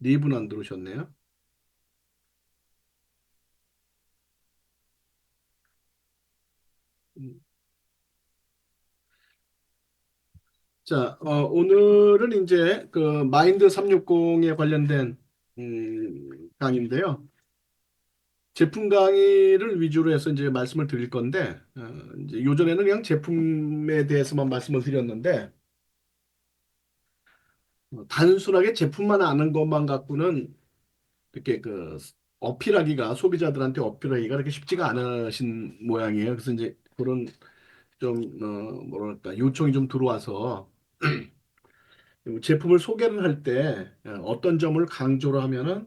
네 분 안 들어오셨네요. 음, 자, 오늘은 이제 그 마인드 360에 관련된 강의인데요. 제품 강의를 위주로 해서 이제 말씀을 드릴 건데, 이제 요전에는 그냥 제품에 대해서만 말씀을 드렸는데, 단순하게 제품만 아는 것만 갖고는 이렇게 그 어필하기가, 소비자들한테 어필하기가 그렇게 쉽지가 않으신 모양이에요. 그래서 이제 그런 좀, 뭐랄까, 요청이 좀 들어와서 제품을 소개를 할 때 어떤 점을 강조를 하면은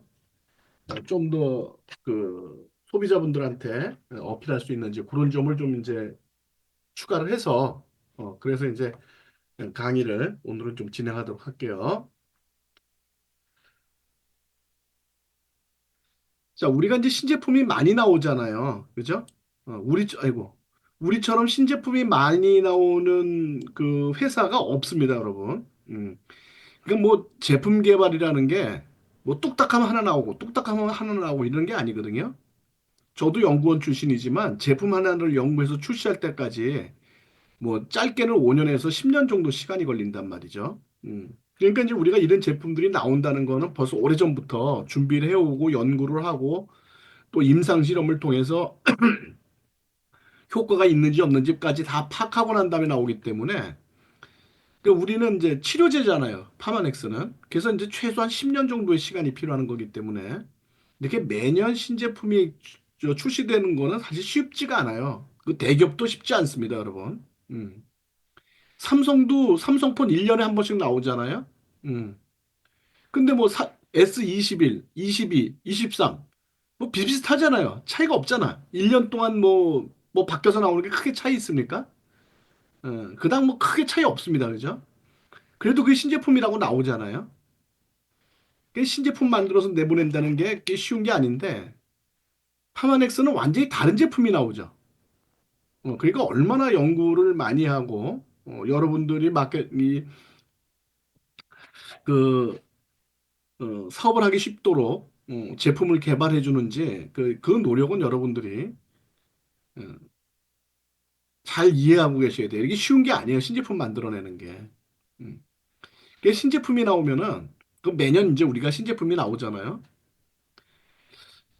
좀 더 그 소비자분들한테 어필할 수 있는지 그런 점을 좀 이제 추가를 해서 그래서 이제 강의를 오늘은 좀 진행하도록 할게요. 자, 우리가 이제 신제품이 많이 나오잖아요. 그죠? 아이고. 우리처럼 신제품이 많이 나오는 그 회사가 없습니다, 여러분. 그러니까 뭐 제품 개발이라는 게 뭐 뚝딱하면 하나 나오고 뚝딱하면 하나 나오고 이런 게 아니거든요. 저도 연구원 출신이지만 제품 하나를 연구해서 출시할 때까지 뭐 짧게는 5년에서 10년 정도 시간이 걸린단 말이죠. 그러니까 이제 우리가 이런 제품들이 나온다는 거는 벌써 오래전부터 준비를 해오고 연구를 하고 또 임상 실험을 통해서 효과가 있는지 없는지까지 다 파악하고 난 다음에 나오기 때문에 그러니까 우리는 이제 치료제잖아요. 파마넥스는. 그래서 이제 최소한 10년 정도의 시간이 필요한 거기 때문에 이렇게 매년 신제품이 출시되는 거는 사실 쉽지가 않아요. 그 대기업도 쉽지 않습니다, 여러분. 삼성폰 1년에 한 번씩 나오잖아요. 음. 근데 뭐 S21, 22, 23, 뭐 비슷비슷하잖아요. 차이가 없잖아. 1년 동안 뭐 바뀌어서 나오는 게 크게 차이 있습니까? 그닥 뭐 크게 차이 없습니다. 그죠? 그래도 그게 신제품이라고 나오잖아요. 그 신제품 만들어서 내보낸다는 게 그게 쉬운 게 아닌데 파마넥스는 완전히 다른 제품이 나오죠. 그러니까 얼마나 연구를 많이 하고 여러분들이 그 사업을 하기 쉽도록 제품을 개발해 주는지 그 노력은 여러분들이 어, 잘 이해하고 계셔야 돼요. 이게 쉬운 게 아니에요. 신제품 만들어내는 게. 음. 그 신제품이 나오면은 그 매년 이제 우리가 신제품이 나오잖아요.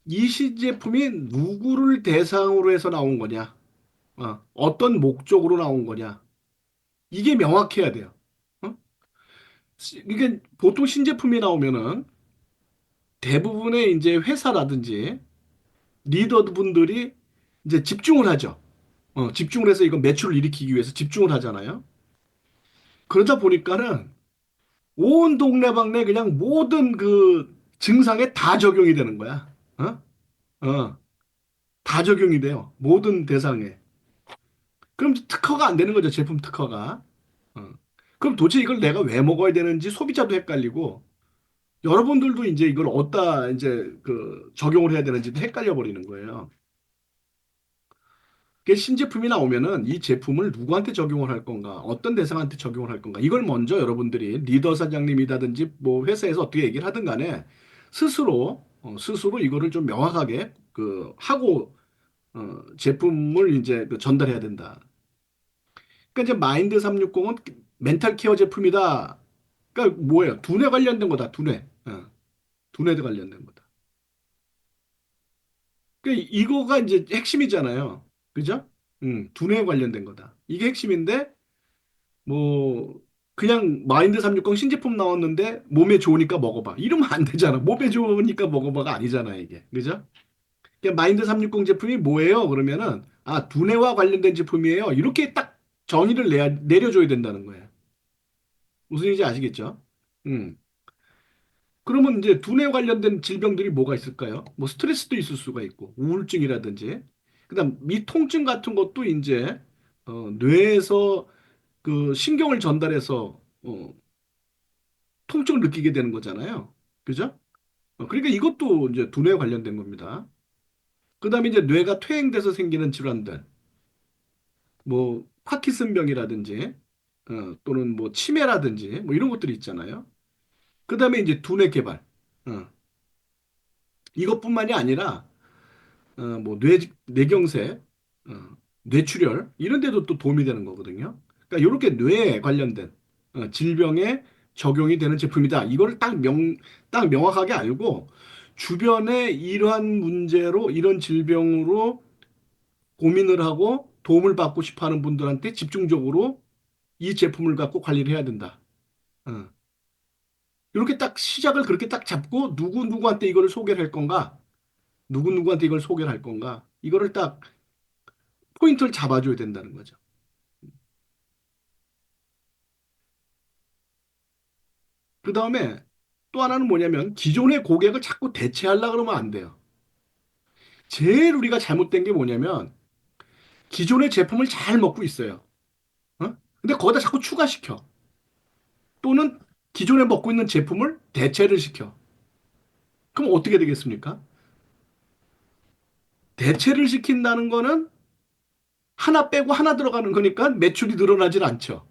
이 신제품이 누구를 대상으로 해서 나온 거냐? 어떤 목적으로 나온 거냐? 이게 명확해야 돼요. 어? 이게 보통 신제품이 나오면은 대부분의 이제 회사라든지 리더분들이 이제 집중을 하죠. 집중을 해서 이거 매출을 일으키기 위해서 집중을 하잖아요. 그러다 보니까는 온 동네방네 그냥 모든 그 증상에 다 적용이 되는 거야. 어? 어, 다 적용이 돼요. 모든 대상에. 그럼 특허가 안 되는 거죠. 제품 특허가. 어. 그럼 도대체 이걸 내가 왜 먹어야 되는지 소비자도 헷갈리고 여러분들도 이제 이걸 어디다 이제 그 적용을 해야 되는지도 헷갈려 버리는 거예요. 그 신제품이 나오면은 이 제품을 누구한테 적용을 할 건가, 어떤 대상한테 적용을 할 건가, 이걸 먼저 여러분들이 리더 사장님이라든지 뭐 회사에서 어떻게 얘기를 하든 간에 스스로 이거를 좀 명확하게 그 하고 제품을 이제 그 전달해야 된다. 그러니까 이제 마인드 360은 멘탈 케어 제품이다. 그러니까 뭐예요? 두뇌 관련된 거다. 두뇌. 두뇌 관련된 거다. 그러니까 이거가 이제 핵심이잖아요. 그죠? 두뇌 관련된 거다. 이게 핵심인데 뭐 그냥 마인드 360 신제품 나왔는데 몸에 좋으니까 먹어봐. 이러면 안 되잖아. 몸에 좋으니까 먹어봐가 아니잖아 이게. 그죠? 그냥 마인드 360 제품이 뭐예요? 그러면은 두뇌와 관련된 제품이에요. 이렇게 딱 정의를 내려줘야 된다는 거예요. 무슨 얘기인지 아시겠죠? 음. 그러면 이제 두뇌 관련된 질병들이 뭐가 있을까요? 뭐 스트레스도 있을 수가 있고 우울증이라든지 그다음 미통증 같은 것도 이제 뇌에서 그 신경을 전달해서 통증을 느끼게 되는 거잖아요. 그죠? 그러니까 이것도 이제 두뇌에 관련된 겁니다. 그다음에 이제 뇌가 퇴행돼서 생기는 질환들, 뭐 파킨슨병이라든지 또는 뭐 치매라든지 뭐 이런 것들이 있잖아요. 그다음에 이제 두뇌 개발. 어. 이것뿐만이 아니라 뭐 뇌경색, 뇌출혈 이런 데도 또 도움이 되는 거거든요. 그러니까 이렇게 뇌에 관련된 질병에 적용이 되는 제품이다. 이거를 딱 명확하게 알고 주변에 이러한 문제로 이런 질병으로 고민을 하고 도움을 받고 싶어 하는 분들한테 집중적으로 이 제품을 갖고 관리를 해야 된다. 어. 이렇게 딱 시작을 그렇게 딱 잡고 누구한테 이거를 소개를 할 건가? 누구한테 이걸 소개를 할 건가? 이거를 딱 포인트를 잡아줘야 된다는 거죠. 그 다음에 또 하나는 뭐냐면 기존의 고객을 자꾸 대체하려고 그러면 안 돼요. 제일 우리가 잘못된 게 뭐냐면 기존의 제품을 잘 먹고 있어요. 어? 근데 거기다 자꾸 추가시켜. 또는 기존에 먹고 있는 제품을 대체를 시켜. 그럼 어떻게 되겠습니까? 대체를 시킨다는 거는 하나 빼고 하나 들어가는 거니까 매출이 늘어나질 않죠.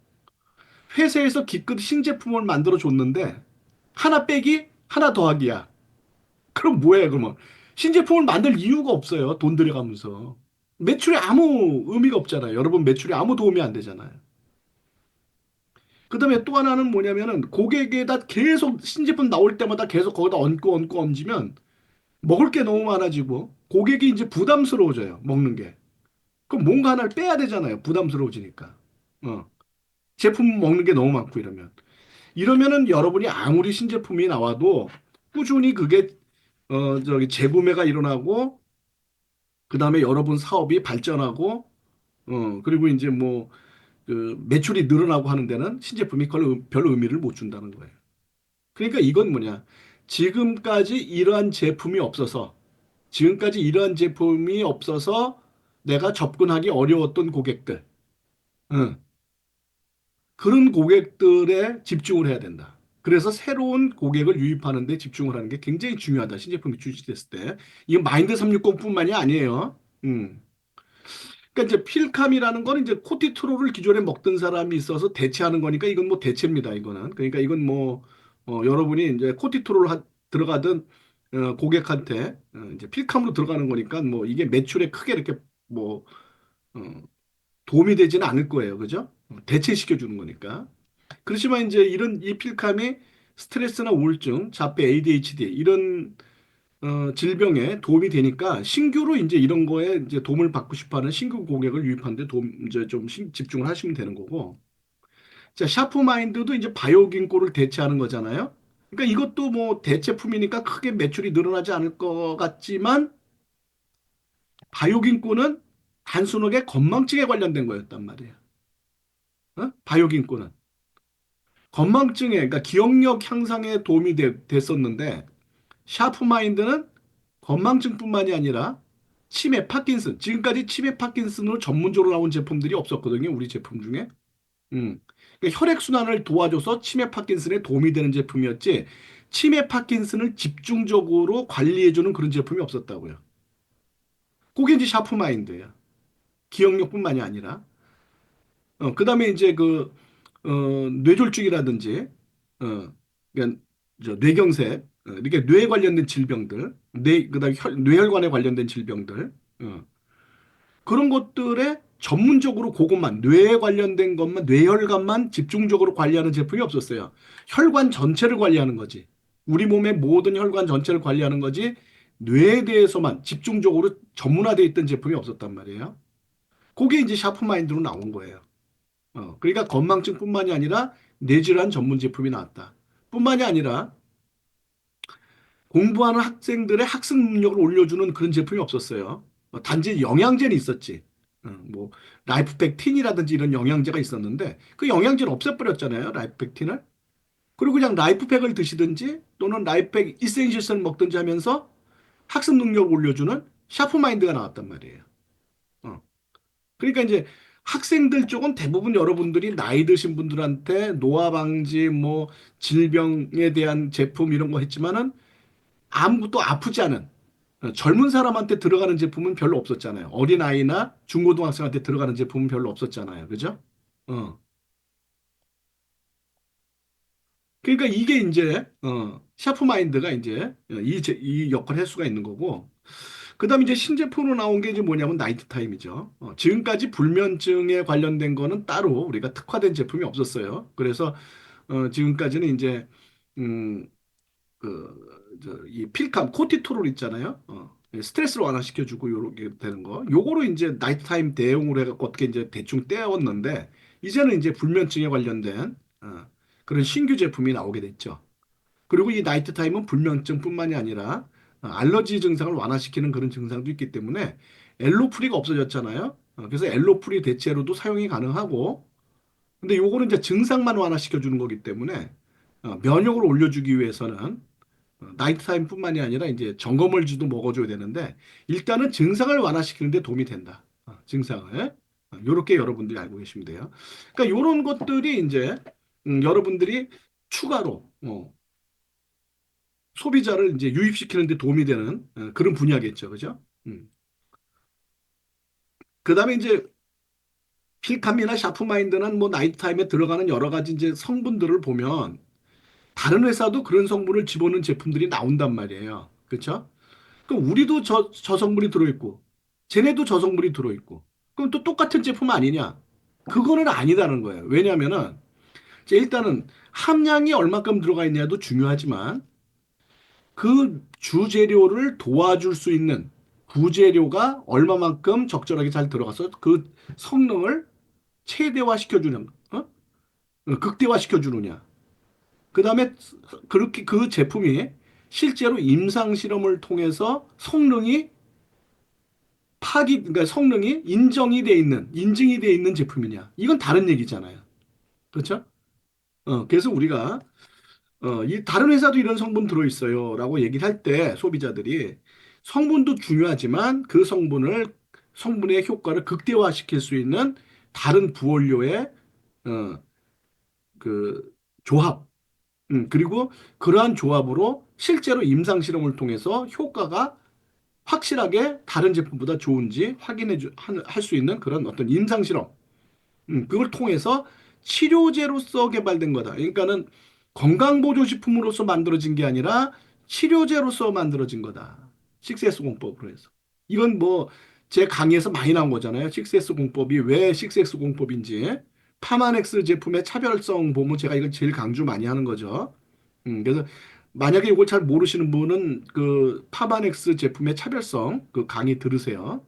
회사에서 기껏 신제품을 만들어 줬는데 하나 빼기 하나 더하기야. 그럼 뭐예요, 그러면? 신제품을 만들 이유가 없어요. 돈 들여가면서. 매출에 아무 의미가 없잖아요. 여러분, 매출에 아무 도움이 안 되잖아요. 그 다음에 또 하나는 뭐냐면은 고객에다 계속 신제품 나올 때마다 계속 거기다 얹고 얹으면 먹을 게 너무 많아지고 고객이 이제 부담스러워져요. 먹는 게. 그럼 뭔가 하나를 빼야 되잖아요. 부담스러워지니까. 어. 제품 먹는 게 너무 많고 이러면은 여러분이 아무리 신제품이 나와도 꾸준히 그게 저기 재구매가 일어나고 그다음에 여러분 사업이 발전하고 그리고 이제 뭐 그 매출이 늘어나고 하는 데는 신제품이 별 의미를 못 준다는 거예요. 그러니까 이건 뭐냐? 지금까지 이러한 제품이 없어서 지금까지 이러한 제품이 없어서 내가 접근하기 어려웠던 고객들, 응, 그런 고객들에 집중을 해야 된다. 그래서 새로운 고객을 유입하는 데 집중을 하는 게 굉장히 중요하다. 신제품이 출시됐을 때. 이건 마인드 360뿐만이 아니에요. 그러니까 이제 필캄이라는 거는 이제 코티트롤을 기존에 먹던 사람이 있어서 대체하는 거니까 이건 뭐 대체입니다. 이거는. 그러니까 이건 뭐 여러분이 이제 들어가든 고객한테 이제 필캄으로 들어가는 거니까 뭐 이게 매출에 크게 이렇게 뭐 어, 도움이 되지는 않을 거예요. 그죠? 대체시켜 주는 거니까. 그렇지만 이제 이런 이 필캄이 스트레스나 우울증, 자폐, ADHD 이런 질병에 도움이 되니까 신규로 이제 이런 거에 이제 도움을 받고 싶어하는 신규 고객을 유입하는데 이제 좀 집중을 하시면 되는 거고. 자, 샤프마인드도 이제 바이오긴코를 대체하는 거잖아요. 그러니까 이것도 뭐 대체품이니까 크게 매출이 늘어나지 않을 것 같지만 바이오긴코는 단순하게 건망증에 관련된 거였단 말이에요. 바이오긴코는 건망증에 그러니까 기억력 향상에 도움이 됐었는데 샤프마인드는 건망증뿐만이 아니라 치매, 파킨슨. 지금까지 치매, 파킨슨으로 전문적으로 나온 제품들이 없었거든요. 우리 제품 중에. 음. 그러니까 혈액순환을 도와줘서 치매, 파킨슨에 도움이 되는 제품이었지. 치매, 파킨슨을 집중적으로 관리해주는 그런 제품이 없었다고요. 그게 이제 샤프마인드예요. 기억력뿐만이 아니라. 그다음에 이제 뇌졸중이라든지, 그러니까 뇌경색, 이렇게 뇌에 관련된 질병들, 그다음에 뇌혈관에 관련된 질병들, 그런 것들에 전문적으로 그것만, 뇌에 관련된 것만, 뇌혈관만 집중적으로 관리하는 제품이 없었어요. 혈관 전체를 관리하는 거지. 우리 몸의 모든 혈관 전체를 관리하는 거지, 뇌에 대해서만 집중적으로 전문화되어 있던 제품이 없었단 말이에요. 그게 이제 샤프마인드로 나온 거예요. 그러니까 건망증뿐만이 아니라 뇌질환 전문 제품이 나왔다. 뿐만이 아니라 공부하는 학생들의 학습 능력을 올려주는 그런 제품이 없었어요. 단지 영양제는 있었지. 뭐 라이프팩 틴이라든지 이런 영양제가 있었는데 그 영양제는 없애버렸잖아요. 라이프팩 틴을. 그리고 그냥 라이프팩을 드시든지 또는 라이프팩 이센시스를 먹든지 하면서 학습 능력을 올려주는 샤프마인드가 나왔단 말이에요. 어. 그러니까 이제 학생들 쪽은 대부분 여러분들이 나이 드신 분들한테 노화 방지 뭐 질병에 대한 제품 이런 거 했지만은 아무것도 아프지 않은 젊은 사람한테 들어가는 제품은 별로 없었잖아요. 어린아이나 중고등학생한테 들어가는 제품은 별로 없었잖아요. 그죠? 어. 그러니까 이게 이제 샤프 마인드가 이제 이 역할을 할 수가 있는 거고 그다음에 이제 신제품으로 나온 게 이제 뭐냐면 나이트 타임이죠. 지금까지 불면증에 관련된 거는 따로 우리가 특화된 제품이 없었어요. 그래서 지금까지는 이제 음, 이 필캄, 코티토롤 있잖아요. 스트레스를 완화시켜주고 요렇게 되는 거. 요거로 이제 나이트 타임 대용으로 해갖고 어떻게 이제 대충 떼었는데 이제는 이제 불면증에 관련된 그런 신규 제품이 나오게 됐죠. 그리고 이 나이트 타임은 불면증뿐만이 아니라 알러지 증상을 완화시키는 그런 증상도 있기 때문에 엘로프리가 없어졌잖아요. 그래서 엘로프리 대체로도 사용이 가능하고 근데 요거는 이제 증상만 완화시켜 주는 거기 때문에 면역을 올려주기 위해서는 나이트 타임뿐만이 아니라 이제 점검을지도 먹어줘야 되는데 일단은 증상을 완화시키는 데 도움이 된다. 증상을 요렇게 여러분들이 알고 계시면 돼요. 그러니까 요런 것들이 이제 여러분들이 추가로 소비자를 이제 유입시키는 데 도움이 되는 그런 분야겠죠. 그죠? 그다음에 이제 필캄이나 샤프마인드는 뭐 나이트 타임에 들어가는 여러 가지 이제 성분들을 보면 다른 회사도 그런 성분을 집어넣은 제품들이 나온단 말이에요. 그렇죠? 그럼 우리도 저 성분이 들어있고, 쟤네도 저 성분이 들어있고, 그럼 또 똑같은 제품 아니냐? 그거는 아니다는 거예요. 왜냐하면은, 일단은 함량이 얼마큼 들어가 있냐도 중요하지만, 그 주재료를 도와줄 수 있는 부재료가 얼마만큼 적절하게 잘 들어가서 그 성능을 최대화시켜주는, 극대화시켜주느냐. 그 다음에 그렇게 그 제품이 실제로 임상 실험을 통해서 성능이 그러니까 성능이 인증이 돼 있는 제품이냐. 이건 다른 얘기잖아요. 그렇죠? 그래서 우리가, 이 다른 회사도 이런 성분 들어있어요. 라고 얘기를 할 때 소비자들이 성분도 중요하지만 그 성분의 효과를 극대화시킬 수 있는 다른 부원료의, 어, 그 조합, 그리고 그러한 조합으로 실제로 임상 실험을 통해서 효과가 확실하게 다른 제품보다 좋은지 할 수 있는 그런 어떤 임상 실험, 그걸 통해서 치료제로서 개발된 거다. 그러니까는 건강보조식품으로서 만들어진 게 아니라 치료제로서 만들어진 거다. 식세스 공법으로 해서. 이건 뭐 제 강의에서 많이 나온 거잖아요. 식세스 공법이 왜 식세스 공법인지. 파마넥스 제품의 차별성 보면 제가 이걸 제일 강조 많이 하는 거죠. 그래서 만약에 이걸 잘 모르시는 분은 그 파마넥스 제품의 차별성 그 강의 들으세요.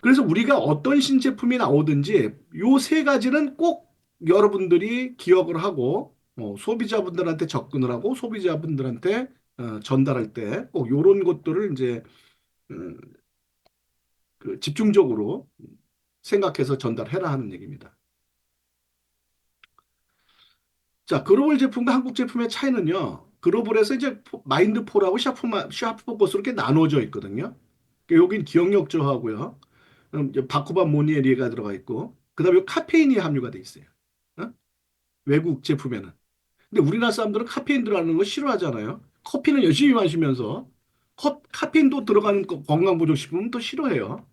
그래서 우리가 어떤 신제품이 나오든지 요 세 가지는 꼭 여러분들이 기억을 하고 소비자분들한테 접근을 하고 소비자분들한테 전달할 때 꼭 요런 것들을 이제 음, 그 집중적으로 생각해서 전달해라 하는 얘기입니다. 자, 글로벌 제품과 한국 제품의 차이는요. 글로벌에서 이제 마인드폴하고 샤프포커스로 이렇게 나눠져 있거든요. 그러니까 여긴 기억력 저하고요. 이제 바코바 모니에리가 들어가 있고, 그다음에 카페인이 함유가 돼 있어요. 어? 외국 제품에는. 근데 우리나라 사람들은 카페인 들어가는 거 싫어하잖아요. 커피는 열심히 마시면서 카페인도 들어가는 건강보조식품은 또 싫어해요.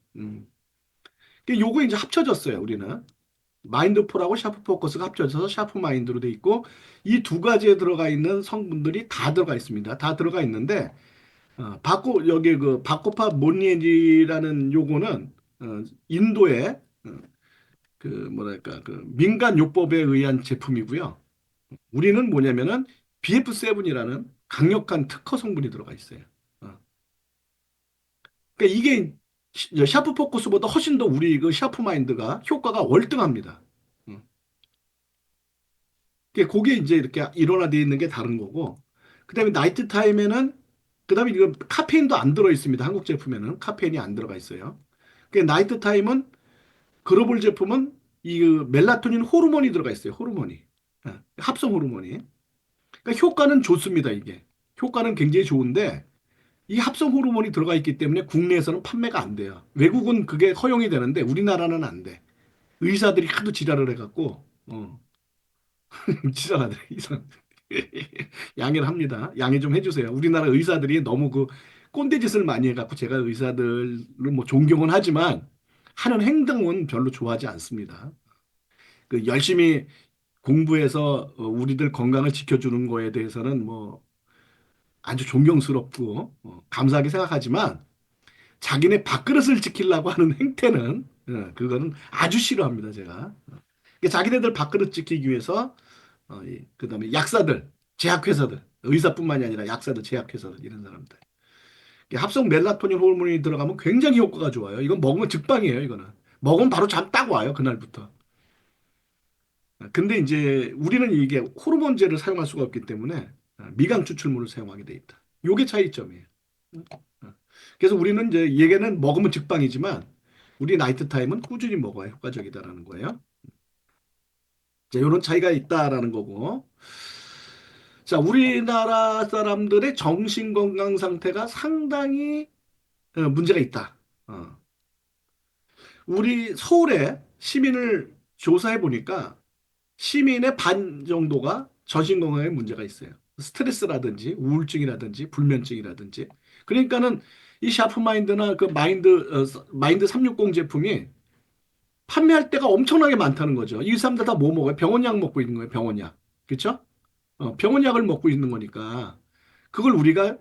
요거 이제 합쳐졌어요, 우리는. 마인드풀하고 샤프 포커스가 합쳐져서 샤프 마인드로 돼 있고 이 두 가지에 들어가 있는 성분들이 다 들어가 있습니다. 다 들어가 있는데 여기 그 바코파 몬니엘이라는 요거는 인도의 그 뭐랄까 그 민간 요법에 의한 제품이고요. 우리는 뭐냐면은 BF7이라는 강력한 특허 성분이 들어가 있어요. 어. 그러니까 이게 샤프 포커스보다 훨씬 더 우리 그 샤프 마인드가 효과가 월등합니다. 어. 그게 이제 이렇게 일원화되어 있는 게 다른 거고, 그다음에 나이트 타임에는 그다음에 이거 카페인도 안 들어 있습니다. 한국 제품에는 카페인이 안 들어가 있어요. 나이트 타임은 글로벌 제품은 이 멜라토닌 호르몬이 들어가 있어요. 호르몬이. 합성 호르몬이. 그러니까 효과는 좋습니다, 이게. 효과는 굉장히 좋은데 이 합성 호르몬이 들어가 있기 때문에 국내에서는 판매가 안 돼요. 외국은 그게 허용이 되는데 우리나라는 안 돼. 의사들이 하도 지랄을 해갖고 지랄하더래. 이상. 양해를 합니다. 양해 좀 해주세요. 우리나라 의사들이 너무 그 꼰대 짓을 많이 해갖고 제가 의사들을 뭐 존경은 하지만 하는 행동은 별로 좋아하지 않습니다. 그 열심히 공부해서 우리들 건강을 지켜주는 거에 대해서는 뭐 아주 존경스럽고 감사하게 생각하지만 자기네 밥그릇을 지키려고 하는 행태는 그거는 아주 싫어합니다, 제가. 그러니까 자기네들 밥그릇 지키기 위해서 그다음에 약사들, 제약회사들, 의사뿐만이 아니라 약사들, 제약회사들 이런 사람들. 합성 멜라토닌 호르몬이 들어가면 굉장히 효과가 좋아요. 이건 먹으면 즉방이에요, 이거는. 먹으면 바로 잠 딱 와요, 그날부터. 근데 이제 우리는 이게 호르몬제를 사용할 수가 없기 때문에 미강 추출물을 사용하게 돼 있다. 요게 차이점이에요. 어. 그래서 우리는 이제 얘기는 먹으면 즉방이지만 우리 나이트 타임은 꾸준히 먹어야 효과적이다라는 거예요. 자, 요런 차이가 있다라는 거고. 자, 우리나라 사람들의 정신 건강 상태가 상당히 문제가 있다. 어. 우리 서울의 시민을 조사해 보니까 시민의 반 정도가 정신 건강에 문제가 있어요. 스트레스라든지 우울증이라든지 불면증이라든지. 그러니까는 이 샤프마인드나 그 마인드 360 제품이 판매할 때가 엄청나게 많다는 거죠. 이 사람들 다 뭐 먹어요? 병원약 먹고 있는 거예요. 병원약. 그렇죠? 병원약을 먹고 있는 거니까 그걸 우리가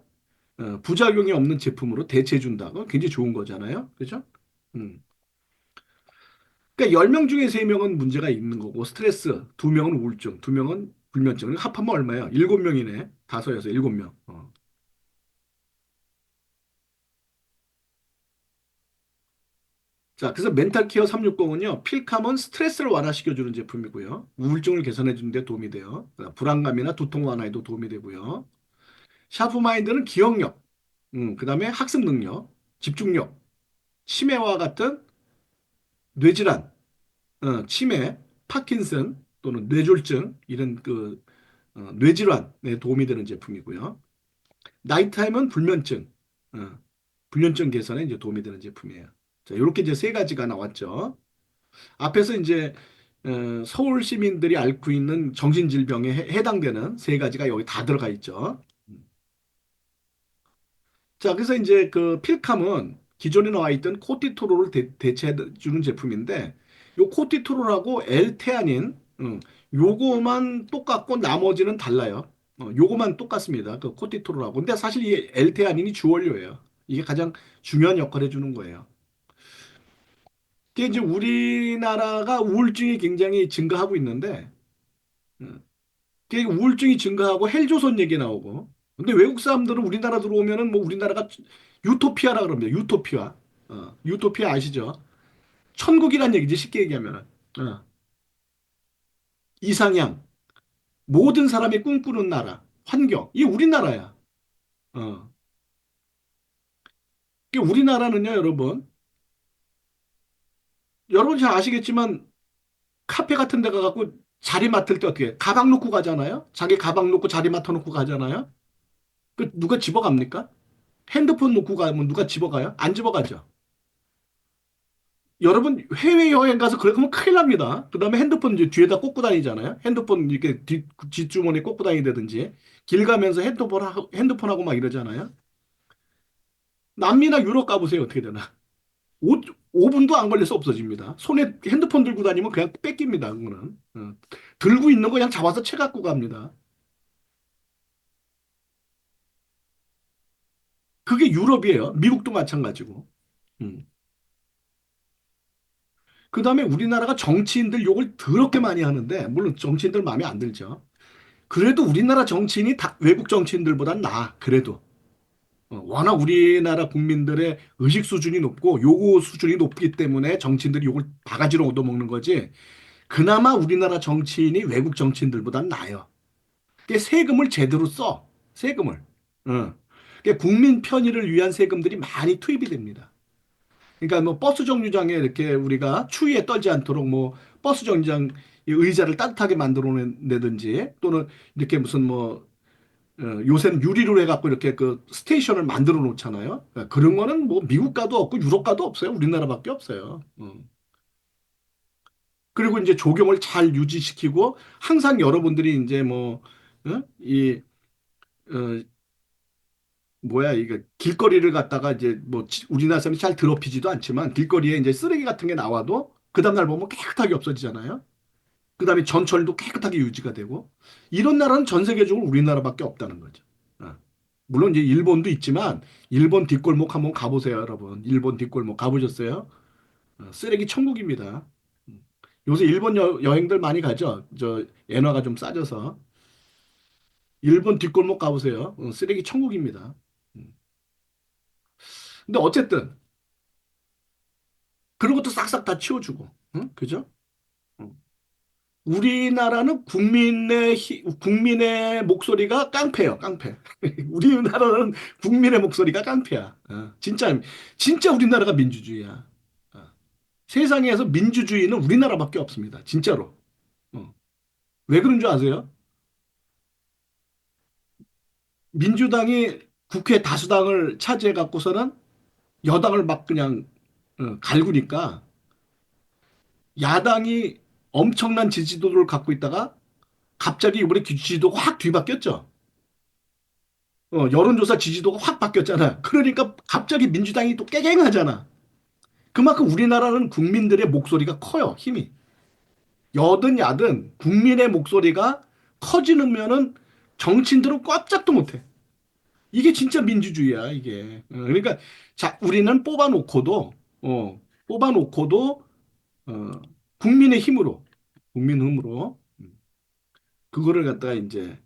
부작용이 없는 제품으로 대체해 준다고 굉장히 좋은 거잖아요. 그렇죠? 음. 그러니까 10명 중에 3명은 문제가 있는 거고 스트레스, 2명은 우울증, 2명은 불면증. 합하면 얼마야? 7명이네. 다섯여서 7명. 자, 그래서 멘탈 케어 360은요. 필캄은 스트레스를 완화시켜 주는 제품이고요. 우울증을 개선해 주는 데 도움이 돼요. 불안감이나 두통 완화에도 도움이 되고요. 샤프 마인드는 기억력, 그다음에 학습 능력, 집중력, 치매와 같은 뇌질환, 치매, 파킨슨 또는 뇌졸중 이런 뇌질환에 도움이 되는 제품이고요. 나이트타임은 불면증, 어, 불면증 개선에 이제 도움이 되는 제품이에요. 자, 이렇게 이제 세 가지가 나왔죠. 앞에서 이제 서울 시민들이 앓고 있는 정신질병에 해당되는 세 가지가 여기 다 들어가 있죠. 자, 그래서 이제 그 필캄은 기존에 나와 있던 코티토롤을 대체해 주는 제품인데 요 코티토롤하고 L테아닌 요거만 똑같고 나머지는 달라요. 요거만 똑같습니다. 그 코티토롤하고. 근데 사실 이 L테아닌이 주원료예요. 이게 가장 중요한 역할을 해주는 거예요. 이게 이제 우리나라가 우울증이 굉장히 증가하고 있는데 음, 이게 우울증이 증가하고 헬조선 얘기 나오고 근데 외국 사람들은 우리나라 들어오면은 뭐 우리나라가 유토피아라 그럽니다. 유토피아. 유토피아 아시죠? 천국이란 얘기지 쉽게 얘기하면은. 어, 이상향. 모든 사람이 꿈꾸는 나라. 환경. 이게 우리나라야. 어. 이게 우리나라는요, 여러분. 여러분 잘 아시겠지만 카페 같은 데 가갖고 자리 맡을 때 어떻게 해? 가방 놓고 가잖아요? 자기 가방 놓고 자리 맡아 놓고 가잖아요? 그 누가 집어갑니까? 핸드폰 놓고 가면 누가 집어가요? 안 집어가죠. 여러분 해외여행 가서 그러면 큰일 납니다. 그다음에 핸드폰 이제 뒤에다 꽂고 다니잖아요. 핸드폰 이렇게 뒷주머니에 꽂고 다니다든지 길 가면서 핸드폰하고 막 이러잖아요. 남미나 유럽 가보세요. 어떻게 되나. 5분도 안 걸려서 없어집니다. 손에 핸드폰 들고 다니면 그냥 뺏깁니다. 그거는. 들고 있는 거 그냥 잡아서 채 갖고 갑니다. 그게 유럽이에요. 미국도 마찬가지고. 음. 그다음에 우리나라가 정치인들 욕을 더럽게 많이 하는데 물론 정치인들 마음에 안 들죠. 그래도 우리나라 정치인이 외국 정치인들보단 나아. 그래도. 워낙 우리나라 국민들의 의식 수준이 높고 요구 수준이 높기 때문에 정치인들이 욕을 바가지로 얻어먹는 거지. 그나마 우리나라 정치인이 외국 정치인들보단 나아요. 그게 세금을 제대로 써. 세금을. 그게 국민 편의를 위한 세금들이 많이 투입이 됩니다. 그러니까 뭐 버스 정류장에 이렇게 우리가 추위에 떨지 않도록 뭐 버스 정류장 의자를 따뜻하게 만들어 내든지 또는 이렇게 무슨 뭐 요새는 유리로 해갖고 이렇게 그 스테이션을 만들어 놓잖아요. 그런 거는 뭐 미국 가도 없고 유럽 가도 없어요. 우리나라밖에 없어요. 그리고 이제 조경을 잘 유지시키고 항상 여러분들이 이제 뭐, 이, 어, 뭐야, 이게 길거리를 갖다가 이제 뭐 우리나라 사람이 잘 더럽히지도 않지만 길거리에 이제 쓰레기 같은 게 나와도 그 다음날 보면 깨끗하게 없어지잖아요. 그다음에 전철도 깨끗하게 유지가 되고 이런 나라는 전 세계적으로 우리나라밖에 없다는 거죠. 어. 물론 이제 일본도 있지만 일본 뒷골목 한번 가보세요, 여러분. 일본 뒷골목 가보셨어요? 쓰레기 천국입니다. 음. 요새 일본 여행들 많이 가죠. 저 엔화가 좀 싸져서 일본 뒷골목 가보세요. 쓰레기 천국입니다. 음. 근데 어쨌든 그런 것도 싹싹 다 치워주고, 응? 그죠? 응. 우리나라는 국민의 목소리가 깡패예요, 깡패. 우리나라는 국민의 목소리가 깡패야. 진짜, 진짜 우리나라가 민주주의야. 어. 세상에서 민주주의는 우리나라밖에 없습니다. 진짜로. 어. 왜 그런 줄 아세요? 민주당이 국회 다수당을 차지해 갖고서는 여당을 막 그냥 갈구니까 야당이 엄청난 지지도를 갖고 있다가 갑자기 이번에 지지도가 확 뒤바뀌었죠. 여론조사 지지도가 확 바뀌었잖아. 그러니까 갑자기 민주당이 또 깨갱하잖아. 그만큼 우리나라는 국민들의 목소리가 커요, 힘이. 여든 야든 국민의 목소리가 커지면은 정치인들은 꼼짝도 못해. 이게 진짜 민주주의야, 이게. 그러니까 자, 우리는 뽑아놓고도 어, 국민의 힘으로, 국민 힘으로 그거를 갖다가 이제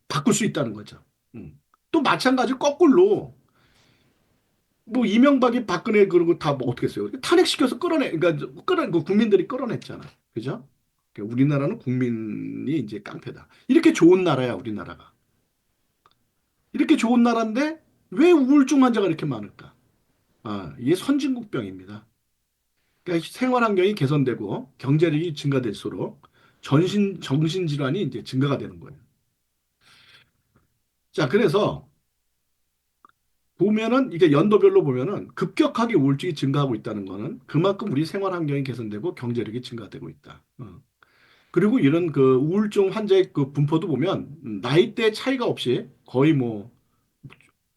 바꿀 수 있다는 거죠. 음. 또 마찬가지로 거꾸로 뭐 이명박이 박근혜 그러고 다 뭐 어떻게 했어요? 탄핵시켜서 끌어내, 그러니까 그 국민들이 끌어냈잖아. 그죠? 그러니까 우리나라는 국민이 이제 깡패다. 이렇게 좋은 나라야, 우리나라가. 이렇게 좋은 나라인데 왜 우울증 환자가 이렇게 많을까? 이게 선진국병입니다. 그러니까 생활 환경이 개선되고 경제력이 증가될수록 정신질환이 이제 증가가 되는 거예요. 자, 그래서 보면은 이게 연도별로 보면은 급격하게 우울증이 증가하고 있다는 거는 그만큼 우리 생활 환경이 개선되고 경제력이 증가되고 있다. 그리고 이런 그 우울증 환자의 그 분포도 보면 나이대 차이가 없이 거의 뭐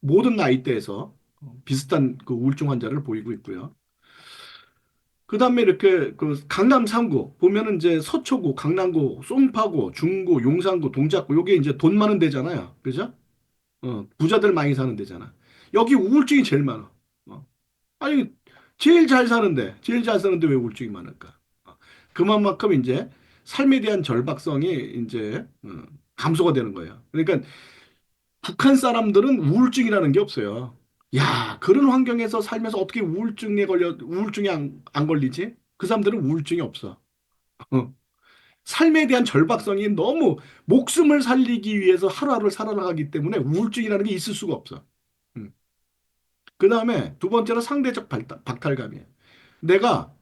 모든 나이대에서 비슷한 그 우울증 환자를 보이고 있고요. 그다음에 이렇게 그 강남 3구 보면은 이제 서초구, 강남구, 송파구, 중구, 용산구, 동작구 요게 이제 돈 많은 데잖아요. 그죠? 부자들 많이 사는 데잖아. 여기 우울증이 제일 많아. 어. 아니, 제일 잘 사는데 왜 우울증이 많을까? 그만큼 이제 삶에 대한 절박성이 이제 감소가 되는 거예요. 그러니까 북한 사람들은 우울증이라는 게 없어요. 야, 그런 환경에서 살면서 어떻게 우울증이 안 걸리지? 그 사람들은 우울증이 없어. 어. 삶에 대한 절박성이 너무 목숨을 살리기 위해서 하루하루를 살아나가기 때문에 우울증이라는 게 있을 수가 없어. 음. 그 다음에 두 번째로 상대적 박탈감이에요. 내가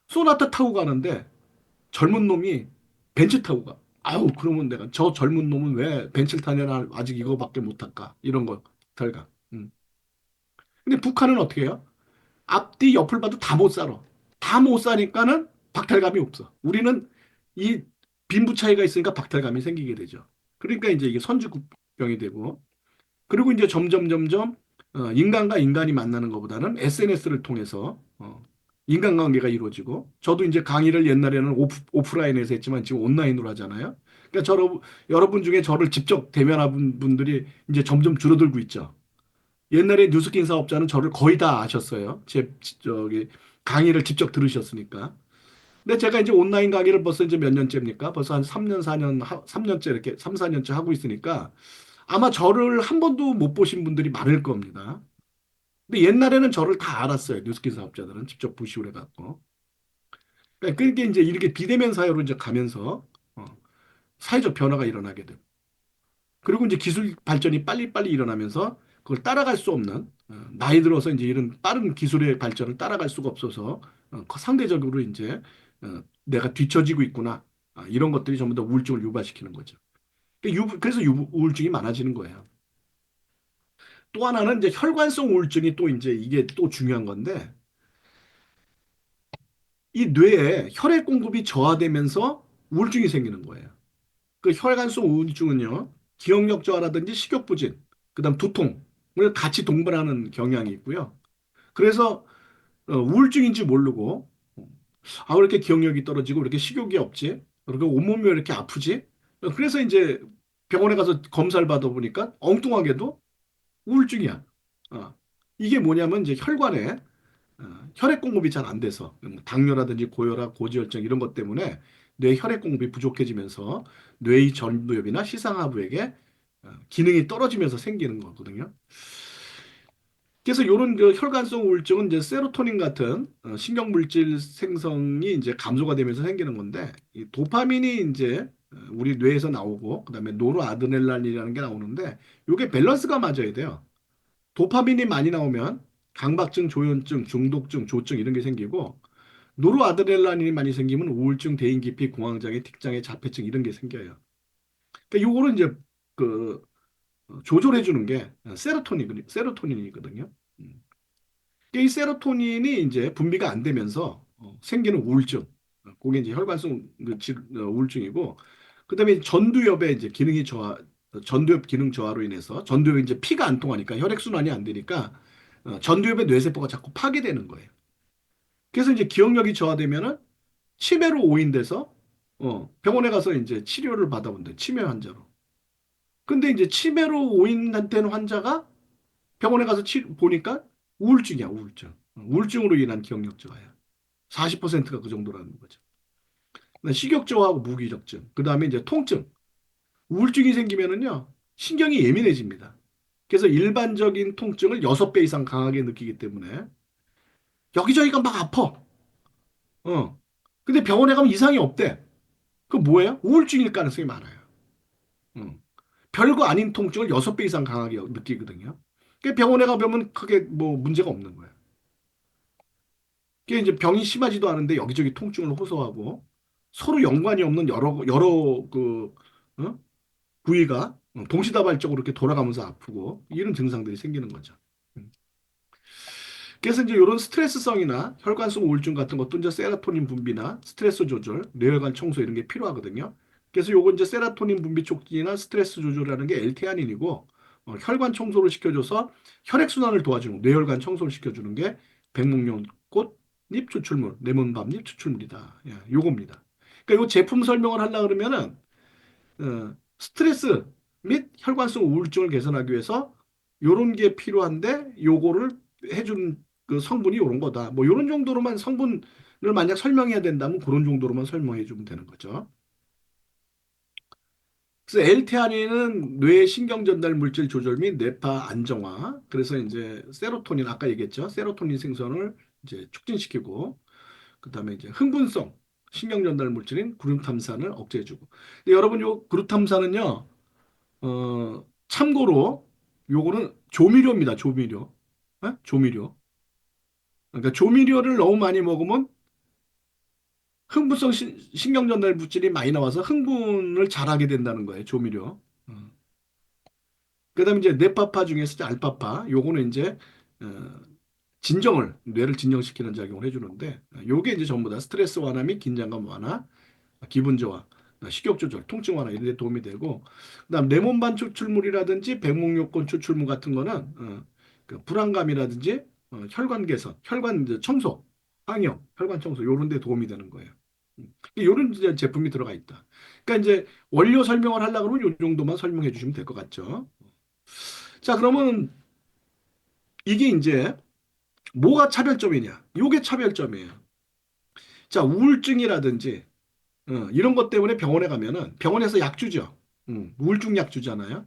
소나타 타고 가는데 젊은 놈이 벤츠 타고 가. 아우, 그러면 내가 저 젊은 놈은 왜 벤츠를 타냐, 나 아직 이거밖에 못 탈까? 이런 거, 덜가. 근데 북한은 어떻게 해요? 앞뒤 옆을 봐도 다 못 살아. 다 못 사니까는 박탈감이 없어. 우리는 이 빈부 차이가 있으니까 박탈감이 생기게 되죠. 그러니까 이제 이게 선진국병이 되고, 그리고 이제 점점 인간과 인간이 만나는 것보다는 SNS를 통해서 인간관계가 이루어지고 저도 이제 강의를 옛날에는 오프라인에서 했지만 지금 온라인으로 하잖아요. 그러니까 여러분 중에 저를 직접 대면한 분들이 이제 점점 줄어들고 있죠. 옛날에 뉴스킨 사업자는 저를 거의 다 아셨어요. 저기 강의를 직접 들으셨으니까. 근데 제가 이제 온라인 강의를 벌써 이제 몇 년째입니까? 벌써 한 3년, 4년, 3년째 이렇게 3, 4년째 하고 있으니까 아마 저를 한 번도 못 보신 분들이 많을 겁니다. 근데 옛날에는 저를 다 알았어요. 뉴스킨 사업자들은 직접 부시를 해갖고. 그러니까 그게 이제 이렇게 비대면 사회로 이제 가면서 어, 사회적 변화가 일어나게 되고. 그리고 이제 기술 발전이 빨리빨리 일어나면서 그걸 따라갈 수 없는 나이 들어서 이제 이런 빠른 기술의 발전을 따라갈 수가 없어서 상대적으로 이제 내가 뒤처지고 있구나. 이런 것들이 전부 다 우울증을 유발시키는 거죠. 그래서 우울증이 많아지는 거예요. 또 하나는 이제 혈관성 우울증이 또 이제 이게 또 중요한 건데 이 뇌에 혈액 공급이 저하되면서 우울증이 생기는 거예요. 그 혈관성 우울증은요, 기억력 저하라든지 식욕부진, 그다음 두통을 같이 동반하는 경향이 있고요. 그래서 우울증인지 모르고 아, 왜 이렇게 기억력이 떨어지고, 왜 이렇게 식욕이 없지? 그리고 온몸이 왜 이렇게 아프지? 그래서 이제 병원에 가서 검사를 받아보니까 엉뚱하게도 우울증이야. 어. 이게 뭐냐면 이제 혈관에 혈액 공급이 잘 안 돼서 당뇨라든지 고혈압, 고지혈증 이런 것 때문에 뇌 혈액 공급이 부족해지면서 뇌의 전두엽이나 시상하부에게 기능이 떨어지면서 생기는 거거든요. 그래서 이런 그 혈관성 우울증은 이제 세로토닌 같은 신경 물질 생성이 이제 감소가 되면서 생기는 건데 이 도파민이 이제 우리 뇌에서 나오고 그다음에 노르아드레날린이라는 게 나오는데 이게 밸런스가 맞아야 돼요. 도파민이 많이 나오면 강박증, 조현증, 중독증, 조증 이런 게 생기고 노르아드레날린이 많이 생기면 우울증, 대인기피, 공황장애, 틱장애, 자폐증 이런 게 생겨요. 그러니까 요거를 이제 그 조절해 주는 게 세로토닌이거든요. 음. 이 세로토닌이 이제 분비가 안 되면서 생기는 우울증. 그게 이제 혈관성 우울증이고, 그다음에 전두엽의 이제 전두엽 기능 저하로 인해서 전두엽이 이제 피가 안 통하니까 혈액 순환이 안 되니까 전두엽의 뇌세포가 자꾸 파괴되는 거예요. 그래서 이제 기억력이 저하되면은 치매로 오인돼서 병원에 가서 이제 치료를 받아본대. 치매 환자로. 근데 이제 치매로 오인된 환자가 병원에 가서 보니까 우울증이야, 우울증. 우울증으로 인한 기억력 저하야. 40%가 그 정도라는 거죠. 식욕 저하고 무기력증. 그 다음에 이제 통증. 우울증이 생기면은요, 신경이 예민해집니다. 그래서 일반적인 통증을 6배 이상 강하게 느끼기 때문에 여기저기가 막 아파. 어. 근데 병원에 가면 이상이 없대. 그 뭐예요? 우울증일 가능성이 많아요. 음. 별거 아닌 통증을 6배 이상 강하게 느끼거든요. 그 병원에 가보면 크게 뭐 문제가 없는 거예요. 그게 이제 병이 심하지도 않은데 여기저기 통증을 호소하고 서로 연관이 없는 여러 어? 부위가 동시다발적으로 이렇게 돌아가면서 아프고 이런 증상들이 생기는 거죠. 음. 그래서 이제 이런 스트레스성이나 혈관성 우울증 같은 것도 이제 세로토닌 분비나 스트레스 조절, 뇌혈관 청소 이런 게 필요하거든요. 그래서 요거 이제 세로토닌 분비 촉진이나 스트레스 조절이라는 게 L테아닌이고 혈관 청소를 시켜줘서 혈액 순환을 도와주는 뇌혈관 청소를 시켜주는 게 백목련꽃잎 추출물, 레몬밤잎 추출물이다. 예, 요겁니다. 그러니까 요 제품 설명을 하려 그러면은 스트레스 및 혈관성 우울증을 개선하기 위해서 요런 게 필요한데 요거를 해준 그 성분이 요런 거다. 뭐 요런 정도로만 성분을 만약 설명해야 된다면 그런 정도로만 설명해 주면 되는 거죠. 그래서 L테아닌은 뇌 신경 전달 물질 조절 및 뇌파 안정화. 그래서 이제 세로토닌 아까 얘기했죠. 세로토닌 생성을 이제 촉진시키고 그다음에 이제 흥분성 신경 전달 물질인 그루탐산을 억제해주고. 근데 여러분 요 그루탐산은요. 참고로 요거는 조미료입니다. 조미료. 조미료. 그러니까 조미료를 너무 많이 먹으면 흥분성 신경 전달 물질이 많이 나와서 흥분을 잘하게 된다는 거예요. 조미료. 어. 그다음에 이제 뇌파파 중에서 이제 알파파. 요거는 이제 어, 뇌를 진정시키는 작용을 해주는데 요게 이제 전부 다 스트레스 완화 및 긴장감 완화, 기분 좋아, 식욕 조절, 통증 완화 이런 데 도움이 되고 그다음 레몬반 추출물이라든지 백목요건 추출물 같은 거는 그 불안감이라든지 혈관 개선, 혈관 이제 청소, 항염, 혈관 청소 요런 데 도움이 되는 거예요. 요런 이제 제품이 들어가 있다. 그러니까 이제 원료 설명을 하려고 그러면 요 정도만 설명해 주시면 될 것 같죠. 자, 그러면 이게 이제 뭐가 차별점이냐? 요게 차별점이에요. 자, 우울증이라든지 이런 것 때문에 병원에 가면은 병원에서 약 주죠. 우울증 약 주잖아요.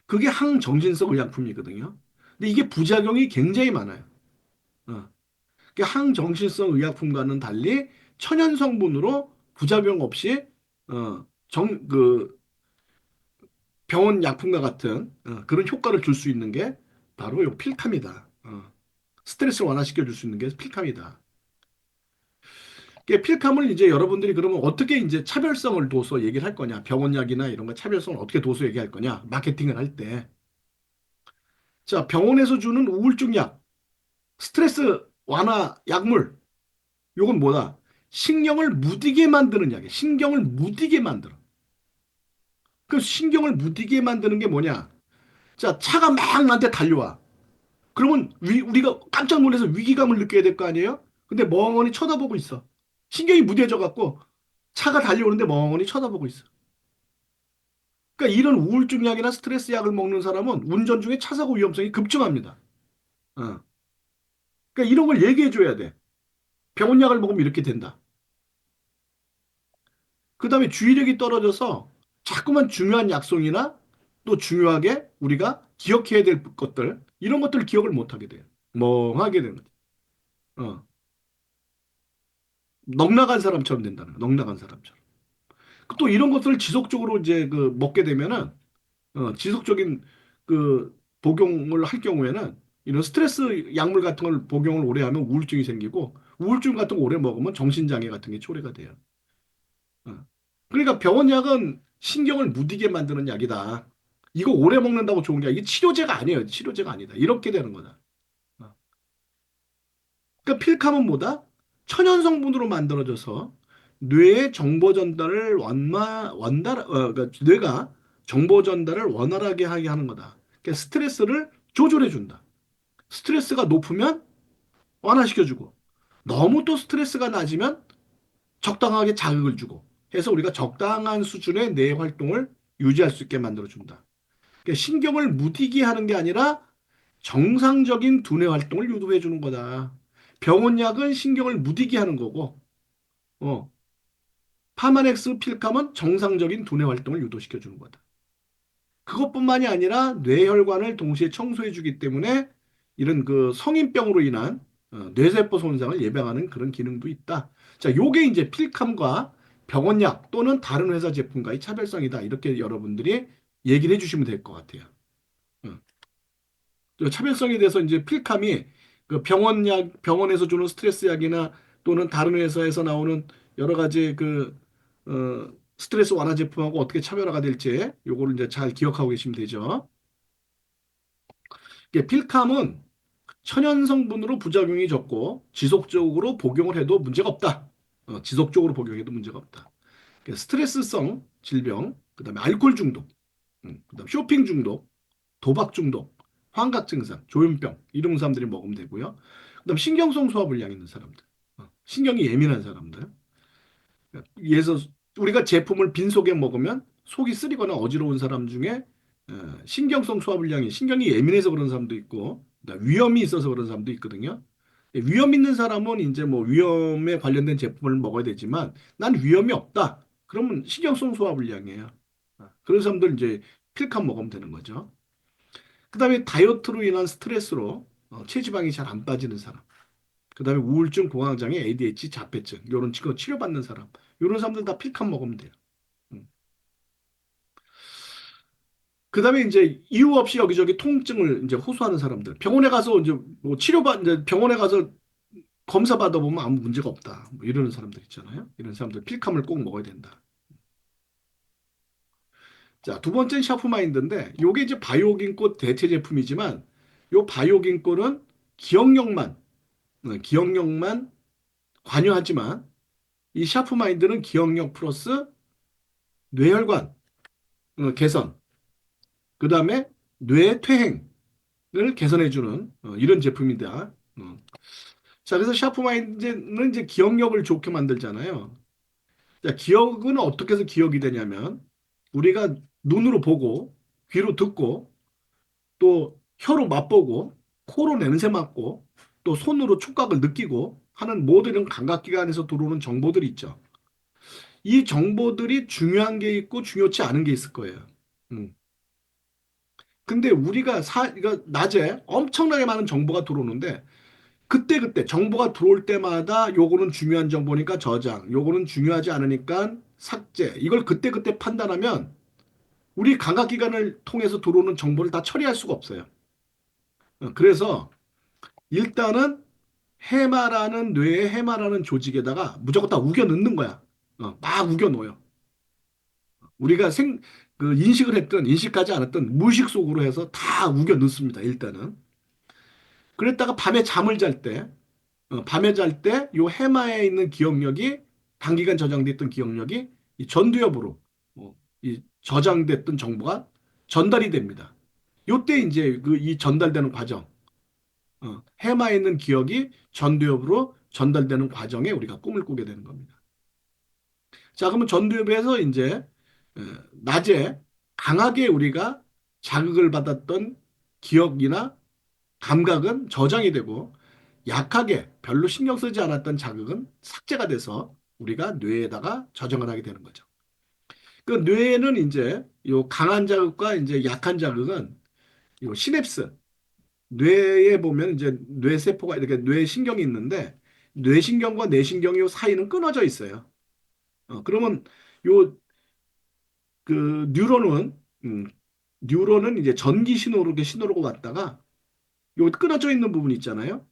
그게 항정신성 의약품이거든요. 근데 이게 부작용이 굉장히 많아요. 어. 그 항정신성 의약품과는 달리 천연 성분으로 부작용 없이 병원 약품과 같은 그런 효과를 줄 수 있는 게 바로 요 필감이다. 스트레스를 완화시켜 줄 수 있는 게 필감이다. 필감을 이제 여러분들이 그러면 어떻게 이제 차별성을 둬서 얘기를 할 거냐? 병원약이나 이런 거 차별성을 어떻게 둬서 얘기할 거냐? 마케팅을 할 때. 자, 병원에서 주는 우울증 약, 스트레스 완화 약물, 요건 뭐다? 신경을 무디게 만드는 약이야. 신경을 무디게 만들어. 그 신경을 무디게 만드는 게 뭐냐? 자, 차가 막 나한테 달려와. 그러면 우리가 깜짝 놀라서 위기감을 느껴야 될 거 아니에요? 근데 멍하니 쳐다보고 있어. 신경이 무뎌져 갖고 차가 달려오는데 멍하니 쳐다보고 있어. 그러니까 이런 우울증 약이나 스트레스 약을 먹는 사람은 운전 중에 차 사고 위험성이 급증합니다. 어. 그러니까 이런 걸 얘기해 줘야 돼. 병원 약을 먹으면 이렇게 된다. 그다음에 주의력이 떨어져서 자꾸만 중요한 약속이나 또 중요하게 우리가 기억해야 될 것들 이런 것들을 기억을 못 하게 돼요. 멍하게 되는 거죠. 어. 넉나간 사람처럼 된다는 거야. 넉나간 사람처럼. 또 이런 것들을 지속적으로 이제 그 먹게 되면은 지속적인 그 복용을 할 경우에는 이런 스트레스 약물 같은 걸 복용을 오래 하면 우울증이 생기고 우울증 같은 거 오래 먹으면 정신장애 같은 게 초래가 돼요. 어. 그러니까 병원 약은 신경을 무디게 만드는 약이다. 이거 오래 먹는다고 좋은 게 아니라 이게 치료제가 아니에요. 치료제가 아니다. 이렇게 되는 거다. 어. 그러니까 필감은 뭐다? 천연 성분으로 만들어져서 뇌의 정보 전달을 그러니까 뇌가 정보 전달을 원활하게 하게 하는 거다. 그러니까 스트레스를 조절해 준다. 스트레스가 높으면 완화시켜주고 너무 또 스트레스가 낮으면 적당하게 자극을 주고 해서 우리가 적당한 수준의 뇌 활동을 유지할 수 있게 만들어 준다. 그러니까 신경을 무디게 하는 게 아니라 정상적인 두뇌 활동을 유도해 주는 거다. 병원 약은 신경을 무디게 하는 거고, 어, 파마넥스 필감은 정상적인 두뇌 활동을 유도시켜 주는 거다. 그것뿐만이 아니라 뇌혈관을 동시에 청소해 주기 때문에 이런 그 성인병으로 인한 뇌세포 손상을 예방하는 그런 기능도 있다. 자, 요게 이제 필감과 병원약 또는 다른 회사 제품과의 차별성이다. 이렇게 여러분들이 얘기를 해주시면 될 것 같아요. 어. 그 차별성에 대해서 이제 필감이 그 병원약, 병원에서 주는 스트레스 약이나 또는 다른 회사에서 나오는 여러 가지 스트레스 완화 제품하고 어떻게 차별화가 될지 요거를 이제 잘 기억하고 계시면 되죠. 이게 필감은 천연 성분으로 부작용이 적고 지속적으로 복용을 해도 문제가 없다. 지속적으로 복용해도 문제가 없다. 그러니까 스트레스성 질병, 그다음에 알코올 중독, 그다음 쇼핑 중독, 도박 중독, 환각 증상, 조현병 이런 사람들이 먹으면 되고요. 그다음 신경성 소화불량 있는 사람들, 신경이 예민한 사람들. 예를 들어서 우리가 제품을 빈속에 먹으면 속이 쓰리거나 어지러운 사람 중에 신경성 소화불량이 신경이 예민해서 그런 사람도 있고 그다음 위염이 있어서 그런 사람도 있거든요. 위험 있는 사람은 이제 뭐 위험에 관련된 제품을 먹어야 되지만 난 위험이 없다. 그러면 신경성 소화불량이에요. 그런 사람들 이제 필칸 먹으면 되는 거죠. 그다음에 다이어트로 인한 스트레스로 체지방이 잘 안 빠지는 사람. 그다음에 우울증, 공황장애, ADHD, 자폐증 이런 치료받는 사람. 이런 사람들 다 필칸 먹으면 돼요. 음. 그다음에 이제 이유 없이 여기저기 통증을 이제 호소하는 사람들. 병원에 가서 이제 뭐 이제 병원에 가서 검사 받아보면 아무 문제가 없다. 뭐 이러는 사람들 있잖아요. 이런 사람들 필캄을 꼭 먹어야 된다. 자, 두 번째는 샤프마인드인데 요게 이제 바이오긴코 대체 제품이지만 요 바이오긴코는 기억력만 기억력만 관여하지만 이 샤프마인드는 기억력 플러스 뇌혈관 개선, 그다음에 뇌 퇴행을 개선해주는 이런 제품이다. 자, 그래서 샤프마인드는 이제 기억력을 좋게 만들잖아요. 자, 기억은 어떻게 해서 기억이 되냐면 우리가 눈으로 보고 귀로 듣고 또 혀로 맛보고 코로 냄새 맡고 또 손으로触각을 느끼고 하는 모든 이런 감각기관에서 들어오는 정보들이 있죠. 이 정보들이 중요한 게 있고 중요치 않은 게 있을 거예요. 음. 근데 우리가 이거 낮에 엄청나게 많은 정보가 들어오는데 그때그때 정보가 들어올 때마다 요거는 중요한 정보니까 저장, 요거는 중요하지 않으니까 삭제. 이걸 그때그때 판단하면 우리 감각기관을 통해서 들어오는 정보를 다 처리할 수가 없어요. 그래서 일단은 해마라는 뇌의 해마라는 조직에다가 무조건 다 우겨 넣는 거야. 막 우겨 넣어요. 우리가 인식을 했든 인식하지 않았든 무의식 속으로 해서 다 우겨 넣습니다. 일단은. 그랬다가 밤에 잘 때 요 해마에 있는 기억력이 단기간 저장돼 있던 기억력이 이 전두엽으로 이 저장됐던 정보가 전달이 됩니다. 요때 이제 이 전달되는 과정, 해마에 있는 기억이 전두엽으로 전달되는 과정에 우리가 꿈을 꾸게 되는 겁니다. 자, 그러면 전두엽에서 이제 어, 낮에 강하게 우리가 자극을 받았던 기억이나 감각은 저장이 되고 약하게 별로 신경 쓰지 않았던 자극은 삭제가 돼서 우리가 뇌에다가 저장을 하게 되는 거죠. 그 뇌에는 이제 요 강한 자극과 이제 약한 자극은 요 시냅스, 뇌에 보면 이제 뇌세포가 이렇게 뇌신경이 있는데 뇌신경과 뇌신경이 요 사이는 끊어져 있어요. 그러면 요 그 뉴런은 이제 전기 신호로 이렇게 신호로가 왔다가 요 끊어져 있는 부분 있잖아요.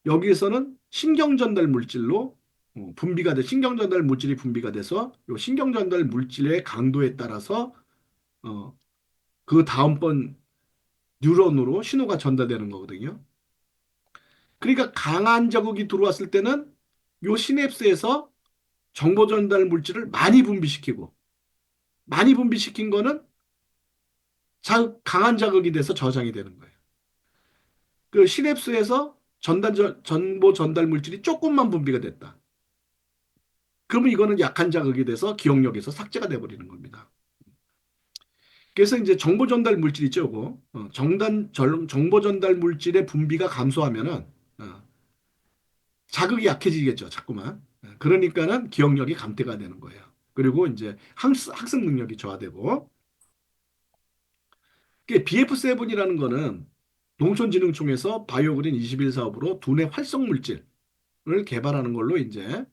여기에서는 신경 전달 물질로 분비가 돼 신경 전달 물질이 분비가 돼서 요 신경 전달 물질의 강도에 따라서 어, 그 다음번 뉴런으로 신호가 전달되는 거거든요. 그러니까 강한 자극이 들어왔을 때는 요 시냅스에서 정보 전달 물질을 많이 분비시키고 많이 분비시킨 거는 강한 자극이 돼서 저장이 되는 거예요. 그 시냅스에서 정보 전달 물질이 조금만 분비가 됐다. 그러면 이거는 약한 자극이 돼서 기억력에서 삭제가 돼버리는 겁니다. 그래서 이제 정보 전달 물질 있죠, 이거. 정보 전달 물질의 분비가 감소하면은 자극이 약해지겠죠, 자꾸만. 그러니까는 기억력이 감퇴가 되는 거예요. 그리고 이제 학습 능력이 저하되고. BF7이라는 거는 농촌진흥청에서 바이오그린 21 사업으로 두뇌 활성 물질을 개발하는 걸로 이제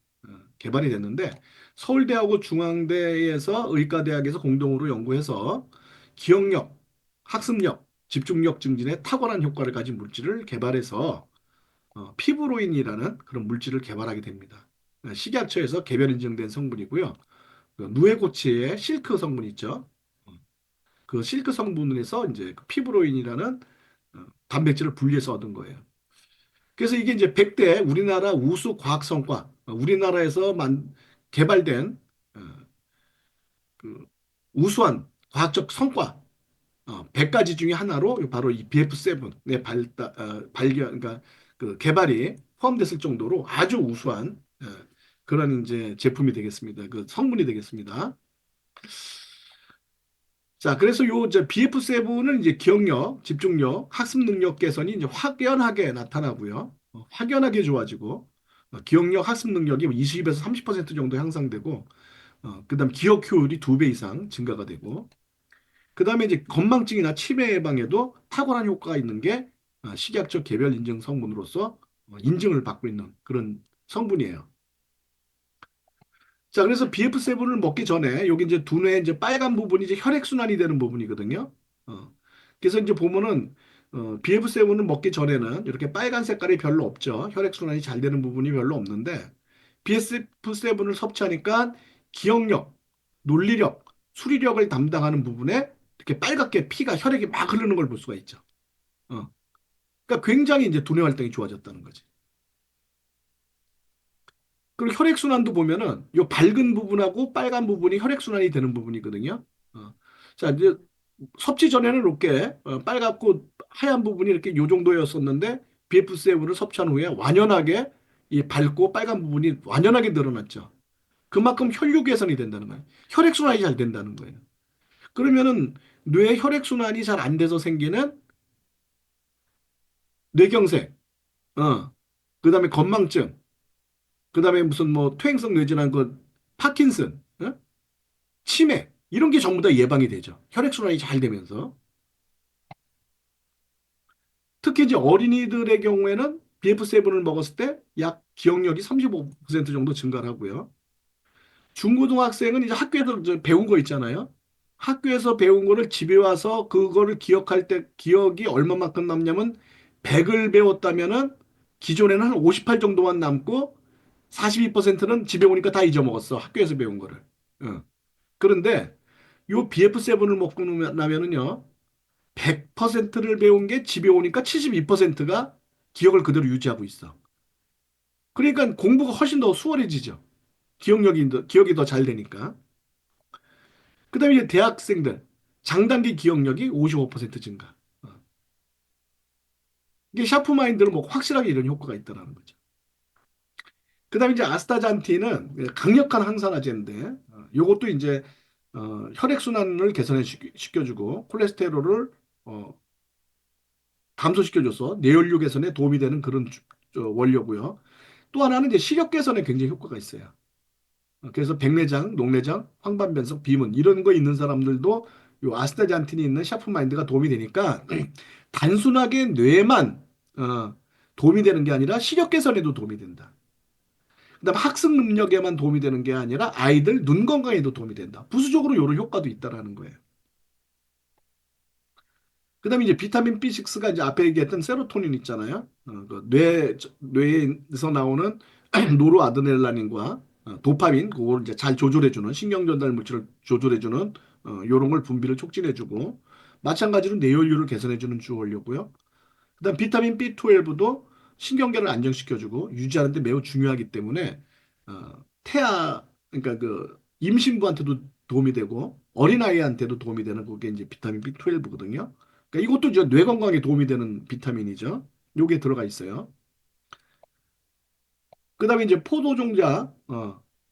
개발이 됐는데 서울대하고 중앙대에서 의과대학에서 공동으로 연구해서 기억력, 학습력, 집중력 증진에 탁월한 효과를 가진 물질을 개발해서 피브로인이라는 그런 물질을 개발하게 됩니다. 식약처에서 개별 인증된 성분이고요. 그 누에고치의 실크 성분 있죠. 어, 그 실크 성분에서 이제 그 피브로인이라는 단백질을 분리해서 얻은 거예요. 그래서 이게 이제 100대 우리나라 우수 과학 성과, 우리나라에서 개발된 어, 그 우수한 과학적 성과 100가지 중에 하나로 바로 이 BF7의 발견, 그러니까 그 개발이 포함됐을 정도로 아주 우수한 그런 이제 제품이 되겠습니다. 그 성분이 되겠습니다. 자, 그래서 요 이제 BF7은 이제 기억력, 집중력, 학습 능력 개선이 이제 확연하게 나타나고요. 확연하게 좋아지고 기억력, 학습 능력이 20에서 30% 정도 향상되고 그다음 기억 효율이 2배 이상 증가가 되고 그다음에 이제 건망증이나 치매 예방에도 탁월한 효과가 있는 게 식약처 개별 인증 성분으로서 인증을 받고 있는 그런 성분이에요. 자, 그래서 BF7을 먹기 전에 여기 이제 두뇌 이제 빨간 부분이 이제 혈액순환이 되는 부분이거든요. 그래서 이제 보면은 BF7을 먹기 전에는 이렇게 빨간 색깔이 별로 없죠. 혈액순환이 잘 되는 부분이 별로 없는데 BF7을 섭취하니까 기억력, 논리력, 수리력을 담당하는 부분에 이렇게 빨갛게 피가 혈액이 막 흐르는 걸 볼 수가 있죠. 어. 그러니까 굉장히 이제 두뇌 활동이 좋아졌다는 거지. 그리고 혈액순환도 보면은 요 밝은 부분하고 빨간 부분이 혈액순환이 되는 부분이거든요. 어. 자, 이제 섭취 전에는 이렇게 빨갛고 하얀 부분이 이렇게 요 정도였었는데 BF7을 섭취한 후에 완연하게 이 밝고 빨간 부분이 완연하게 늘어났죠. 그만큼 혈류 개선이 된다는 거예요. 혈액순환이 잘 된다는 거예요. 그러면은 뇌 혈액순환이 잘 안 돼서 생기는 뇌경색, 그다음에 건망증, 그다음에 무슨 뭐 퇴행성 뇌질환 그 파킨슨, 치매 이런 게 전부 다 예방이 되죠. 혈액순환이 잘 되면서. 특히 이제 어린이들의 경우에는 BF7을 먹었을 때 약 기억력이 35% 정도 증가를 하고요. 중고등학생은 이제 학교에서 이제 배운 거 있잖아요. 학교에서 배운 거를 집에 와서 그거를 기억할 때 기억이 얼마만큼 남냐면 100을 배웠다면은 기존에는 한 58 정도만 남고 42%는 집에 오니까 다 잊어먹었어. 학교에서 배운 거를. 어. 그런데 요 BF7을 먹고 나면은요. 100%를 배운 게 집에 오니까 72%가 기억을 그대로 유지하고 있어. 그러니까 공부가 훨씬 더 수월해지죠. 기억이 더 잘 되니까. 그다음에 이제 대학생들 장단기 기억력이 55% 증가. 어. 이게 샤프 마인드를 뭐 확실하게 이런 효과가 있다는 거죠. 그다음에 이제 아스타잔틴은 강력한 항산화제인데 요것도 이제 혈액순환을 개선해 시켜주고 콜레스테롤을 어, 감소시켜줘서 뇌혈류 개선에 도움이 되는 그런 원료고요. 또 하나는 이제 시력 개선에 굉장히 효과가 있어요. 그래서 백내장, 녹내장, 황반변성, 비문 이런 거 있는 사람들도 요 아스타잔틴이 있는 샤프마인드가 도움이 되니까 단순하게 뇌만 도움이 되는 게 아니라 시력 개선에도 도움이 된다. 그다음 학습 능력에만 도움이 되는 게 아니라 아이들 눈 건강에도 도움이 된다. 부수적으로 이런 효과도 있다라는 거예요. 그다음에 이제 비타민 B6가 이제 앞에 얘기했던 세로토닌 있잖아요. 뇌에서 나오는 노르아드레날린과 도파민 그걸 이제 잘 조절해주는 신경 전달 물질을 조절해주는 요런 걸 분비를 촉진해주고 마찬가지로 뇌혈류를 개선해주는 주 원료고요. 그다음 비타민 B12도 신경계를 안정시켜주고 유지하는 데 매우 중요하기 때문에 태아 그러니까 그 임신부한테도 도움이 되고 어린아이한테도 도움이 되는 그게 이제 비타민 B12거든요. 그러니까 이것도 이제 뇌 건강에 도움이 되는 비타민이죠. 요게 들어가 있어요. 그다음에 이제 포도종자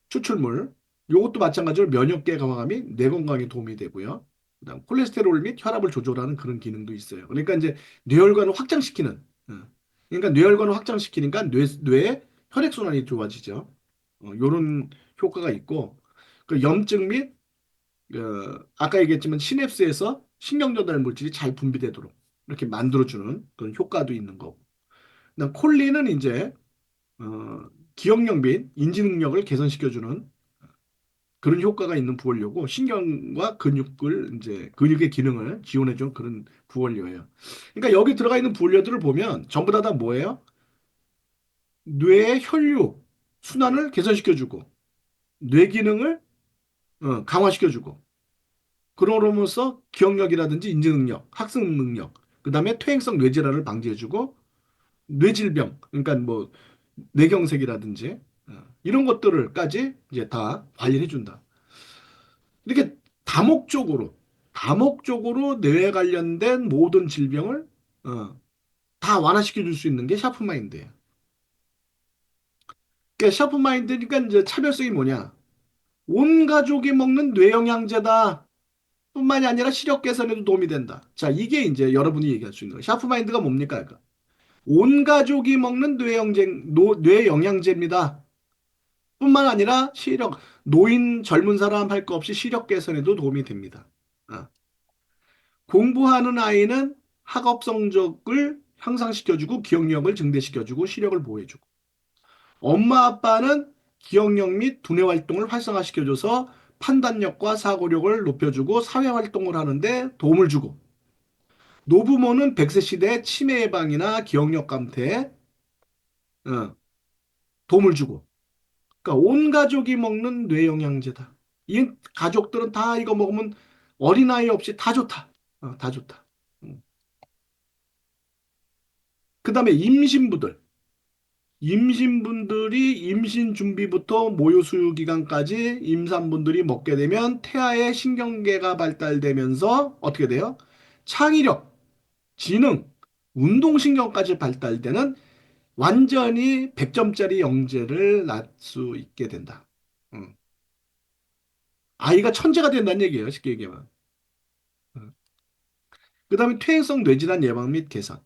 추출물 요것도 마찬가지로 면역계 강화감이 뇌 건강에 도움이 되고요. 그다음 콜레스테롤 및 혈압을 조절하는 그런 기능도 있어요. 그러니까 이제 뇌혈관을 확장시키는 그러니까 뇌혈관을 확장시키니까 뇌의 혈액순환이 좋아지죠. 요런 효과가 있고 그 염증 및 아까 얘기했지만 시냅스에서 신경전달 물질이 잘 분비되도록 이렇게 만들어주는 그런 효과도 있는 거고. 그다음 콜린은 이제 기억력 및 인지 능력을 개선시켜주는 그런 효과가 있는 부원료고 신경과 근육을 이제 근육의 기능을 지원해주는 그런 부원료예요. 그러니까 여기 들어가 있는 부원료들을 보면 전부 다 뭐예요? 뇌의 혈류 순환을 개선시켜주고 뇌 기능을 강화시켜주고 그러면서 기억력이라든지 인지 능력, 학습 능력, 그다음에 퇴행성 뇌질환을 방지해주고 뇌질병, 그러니까 뭐 뇌경색이라든지 이런 것들을까지 이제 다 관리해 준다. 이렇게 다목적으로 뇌에 관련된 모든 질병을 다 완화시켜 줄 수 있는 게 샤프마인드예요. 그러니까 샤프마인드니까 이제 차별성이 뭐냐? 온 가족이 먹는 뇌영양제다. 뿐만이 아니라 시력 개선에도 도움이 된다. 자, 이게 이제 여러분이 얘기할 수 있는 거예요. 샤프마인드가 뭡니까? 그러니까 온 가족이 먹는 뇌영양제입니다. 뿐만 아니라 시력, 노인, 젊은 사람 할 거 없이 시력 개선에도 도움이 됩니다. 아, 공부하는 아이는 학업 성적을 향상시켜주고 기억력을 증대시켜주고 시력을 보호해주고 엄마 아빠는 기억력 및 두뇌 활동을 활성화시켜줘서 판단력과 사고력을 높여주고 사회 활동을 하는데 도움을 주고 노부모는 100세 시대의 치매 예방이나 기억력 감퇴에 어, 도움을 주고 그러니까 온 가족이 먹는 뇌영양제다. 이 가족들은 다 이거 먹으면 어린아이 없이 다 좋다. 다 좋다. 그다음에 임신분들이 임신 준비부터 모유 수유 기간까지 임산분들이 먹게 되면 태아의 신경계가 발달되면서 어떻게 돼요? 창의력, 지능, 운동신경까지 발달되는 완전히 100점짜리 영재를 낳을 수 있게 된다. 음. 아이가 천재가 된다는 얘기예요. 쉽게 얘기하면. 그다음에 퇴행성 뇌질환 예방 및 개선.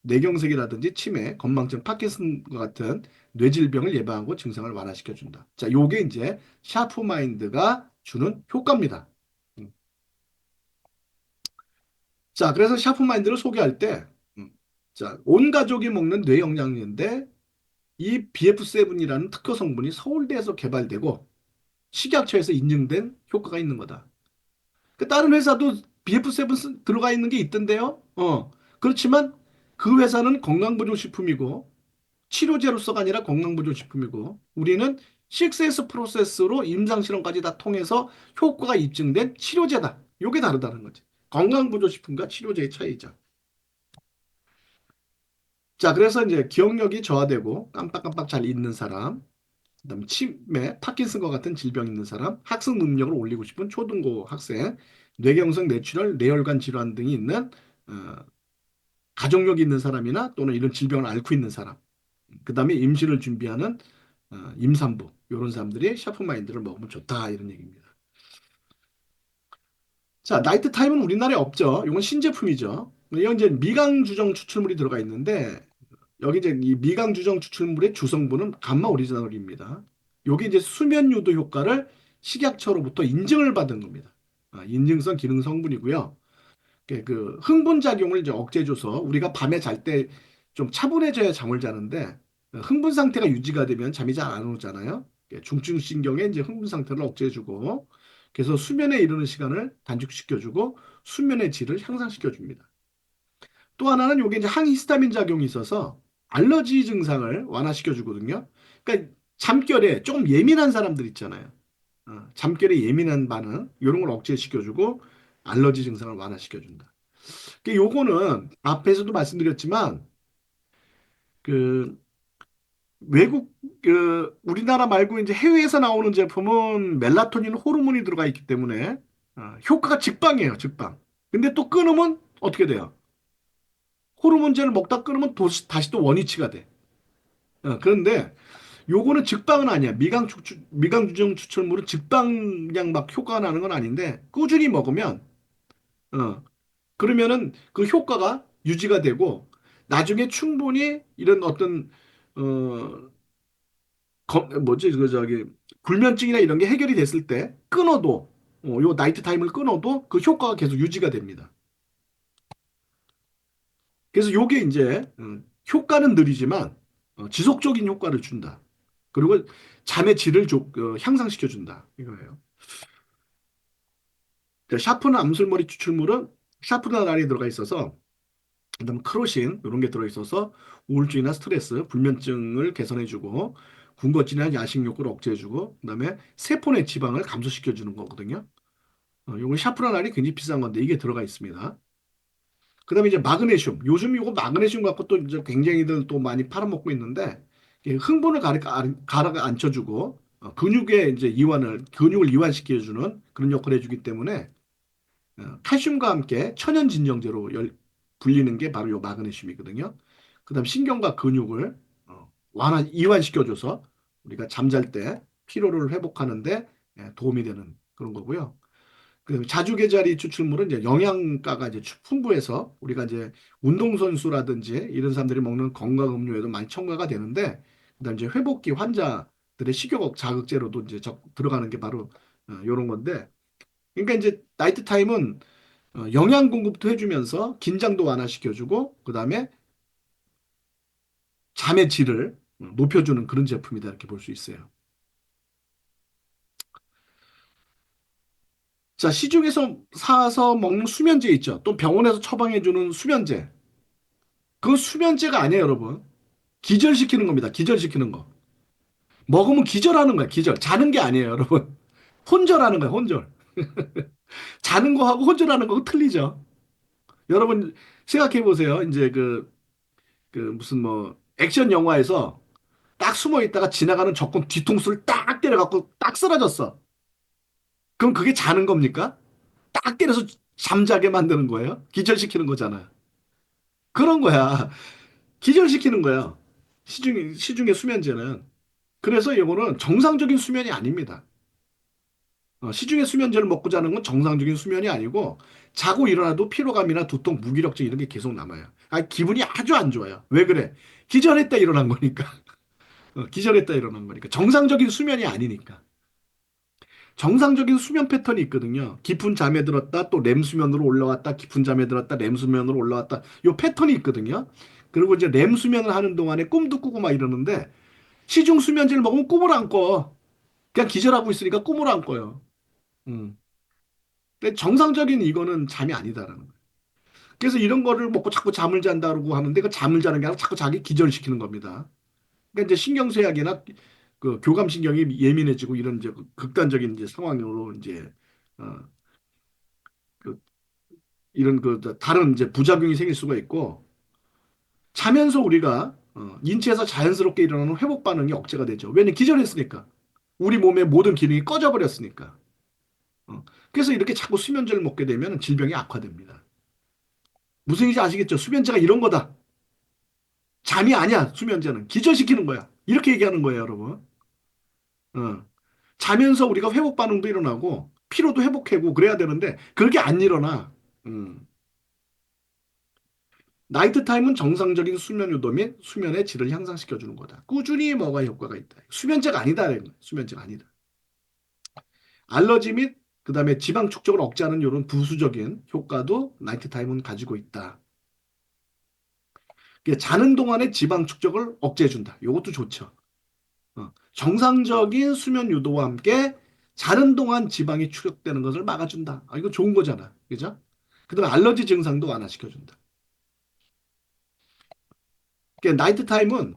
뇌경색이라든지 치매, 건망증, 파킨슨과 같은 뇌질병을 예방하고 증상을 완화시켜 준다. 자, 요게 이제 샤프 마인드가 주는 효과입니다. 음. 자, 그래서 샤프 마인드를 소개할 때 자, 온 가족이 먹는 뇌영양제인데 이 BF7이라는 특허 성분이 서울대에서 개발되고 식약처에서 인증된 효과가 있는 거다. 그 다른 회사도 BF7 들어가 있는 게 있던데요. 그렇지만 그 회사는 건강보조식품이고 치료제로서가 아니라 건강보조식품이고 우리는 6S 프로세스로 임상실험까지 다 통해서 효과가 입증된 치료제다. 요게 다르다는 거지. 건강보조식품과 치료제의 차이죠. 자, 그래서 이제 기억력이 저하되고 깜빡깜빡 잘 잊는 사람, 그다음에 치매, 파킨슨과 같은 질병 있는 사람, 학습 능력을 올리고 싶은 초등고 학생, 뇌경색, 뇌출혈, 뇌혈관 질환 등이 있는 어, 가족력 있는 사람이나 또는 이런 질병을 앓고 있는 사람, 그다음에 임신을 준비하는 임산부 이런 사람들이 샤프 마인드를 먹으면 좋다 이런 얘기입니다. 자, 나이트 타임은 우리나라에 없죠. 이건 신제품이죠. 이건 이제 미강 주정 추출물이 들어가 있는데 여기 이제 이 미강 주정 추출물의 주성분은 감마 오리지널입니다. 요게 이제 수면 유도 효과를 식약처로부터 인증을 받은 겁니다. 인증성 기능 성분이고요. 그 흥분 작용을 이제 억제해줘서 우리가 밤에 잘 때 좀 차분해져야 잠을 자는데 흥분 상태가 유지가 되면 잠이 잘 안 오잖아요. 중증신경의 이제 흥분 상태를 억제해주고 그래서 수면에 이르는 시간을 단축시켜주고 수면의 질을 향상시켜줍니다. 또 하나는 이게 이제 항히스타민 작용이 있어서 알러지 증상을 완화시켜주거든요. 그러니까 잠결에 조금 예민한 사람들 있잖아요. 잠결에 예민한 반응 이런 걸 억제시켜주고 알러지 증상을 완화시켜준다. 요거는 앞에서도 말씀드렸지만 그 외국 우리나라 말고 이제 해외에서 나오는 제품은 멜라토닌 호르몬이 들어가 있기 때문에 효과가 직방이에요, 직방. 근데 또 끊으면 어떻게 돼요? 호르몬제를 먹다 끊으면 다시 또 원위치가 돼. 그런데 요거는 직방은 아니야. 미강 주정 추출물은 직방 그냥 막 효과가 나는 건 아닌데 꾸준히 먹으면 어, 그러면은 그 효과가 유지가 되고 나중에 충분히 이런 어떤 어 뭐지 그 저기 불면증이나 이런 게 해결이 됐을 때 끊어도 요 나이트 타임을 끊어도 그 효과가 계속 유지가 됩니다. 그래서 요게 이제 효과는 느리지만 지속적인 효과를 준다. 그리고 잠의 질을 향상시켜 준다. 이거예요. 샤프나 암술머리 추출물은 샤프나란이 들어가 있어서 그다음 크로신 이런 게 들어있어서 우울증이나 스트레스, 불면증을 개선해주고 군것질이나 야식 욕구를 억제해주고 그다음에 세포내 지방을 감소시켜주는 거거든요. 이건 샤프라날이 굉장히 비싼 건데 이게 들어가 있습니다. 그다음에 이제 마그네슘. 요즘 이거 마그네슘 갖고 또 이제 굉장히들 또 많이 팔아먹고 있는데 이게 흥분을 가라앉혀주고 근육의 이제 근육을 이완시켜주는 그런 역할을 해주기 때문에 칼슘과 함께 천연 진정제로 불리는 게 바로 요 마그네슘이거든요. 그다음 신경과 근육을 이완시켜줘서 우리가 잠잘 때 피로를 회복하는데 도움이 되는 그런 거고요. 그 자주계자리 추출물은 이제 영양가가 이제 풍부해서 우리가 이제 운동선수라든지 이런 사람들이 먹는 건강음료에도 많이 첨가가 되는데 그다음 이제 회복기 환자들의 식욕 자극제로도 이제 들어가는 게 바로 이런 건데 그러니까 이제 나이트 타임은 영양 공급도 해주면서 긴장도 완화시켜주고 그다음에 잠의 질을 높여주는 그런 제품이다 이렇게 볼 수 있어요. 자, 시중에서 사서 먹는 수면제 있죠. 또 병원에서 처방해주는 수면제. 그건 수면제가 아니에요, 여러분. 기절시키는 겁니다. 기절시키는 거. 먹으면 기절하는 거야, 기절. 자는 게 아니에요, 여러분. 혼절하는 거야, 혼절. 자는 거하고 혼절하는 거하고 틀리죠. 여러분, 생각해 보세요. 이제 무슨 뭐, 액션 영화에서 딱 숨어 있다가 지나가는 적군 뒤통수를 딱 때려갖고 딱 쓰러졌어. 그럼 그게 자는 겁니까? 딱 때려서 잠자게 만드는 거예요? 기절시키는 거잖아. 그런 거야. 기절시키는 거야. 시중의 수면제는. 그래서 이거는 정상적인 수면이 아닙니다. 시중의 수면제를 먹고 자는 건 정상적인 수면이 아니고 자고 일어나도 피로감이나 두통, 무기력증 이런 게 계속 남아요. 기분이 아주 안 좋아요. 왜 그래? 기절했다 일어난 거니까. 기절했다 일어난 거니까. 정상적인 수면이 아니니까. 정상적인 수면 패턴이 있거든요. 깊은 잠에 들었다, 또 렘 수면으로 올라왔다, 깊은 잠에 들었다, 렘 수면으로 올라왔다. 요 패턴이 있거든요. 그리고 이제 렘 수면을 하는 동안에 꿈도 꾸고 막 이러는데 시중 수면제를 먹으면 꿈을 안 꿔. 그냥 기절하고 있으니까 꿈을 안 꿔요. 음. 근데 정상적인 이거는 잠이 아니다라는 거예요. 그래서 이런 거를 먹고 자꾸 잠을 잔다고 하는데 그 잠을 자는 게 아니라 자꾸 자기 기절시키는 겁니다. 그러니까 이제 신경쇠약이나 그 교감신경이 예민해지고 이런 이제 극단적인 이제 상황으로 이제 어, 그 이런 다른 이제 부작용이 생길 수가 있고 자면서 우리가 인체에서 자연스럽게 일어나는 회복 반응이 억제가 되죠. 왜냐면 기절했으니까. 우리 몸의 모든 기능이 꺼져 버렸으니까. 그래서 이렇게 자꾸 수면제를 먹게 되면 질병이 악화됩니다. 무슨 얘기인지 아시겠죠? 수면제가 이런 거다. 잠이 아니야, 수면제는. 기절시키는 거야. 이렇게 얘기하는 거예요, 여러분. 어. 자면서 우리가 회복 반응도 일어나고 피로도 회복하고 그래야 되는데 그게 안 일어나. 음. 나이트 타임은 정상적인 수면 유도 및 수면의 질을 향상시켜 주는 거다. 꾸준히 먹어야 효과가 있다. 수면제가 아니다. 수면제가 아니다. 알러지 및 그다음에 지방 축적을 억제하는 이런 부수적인 효과도 나이트 타임은 가지고 있다. 자는 동안에 지방 축적을 억제해 준다. 이것도 좋죠. 정상적인 수면 유도와 함께 자는 동안 지방이 축적되는 것을 막아준다. 이거 좋은 거잖아. 그죠? 그다음에 알러지 증상도 완화시켜준다. 나이트 타임은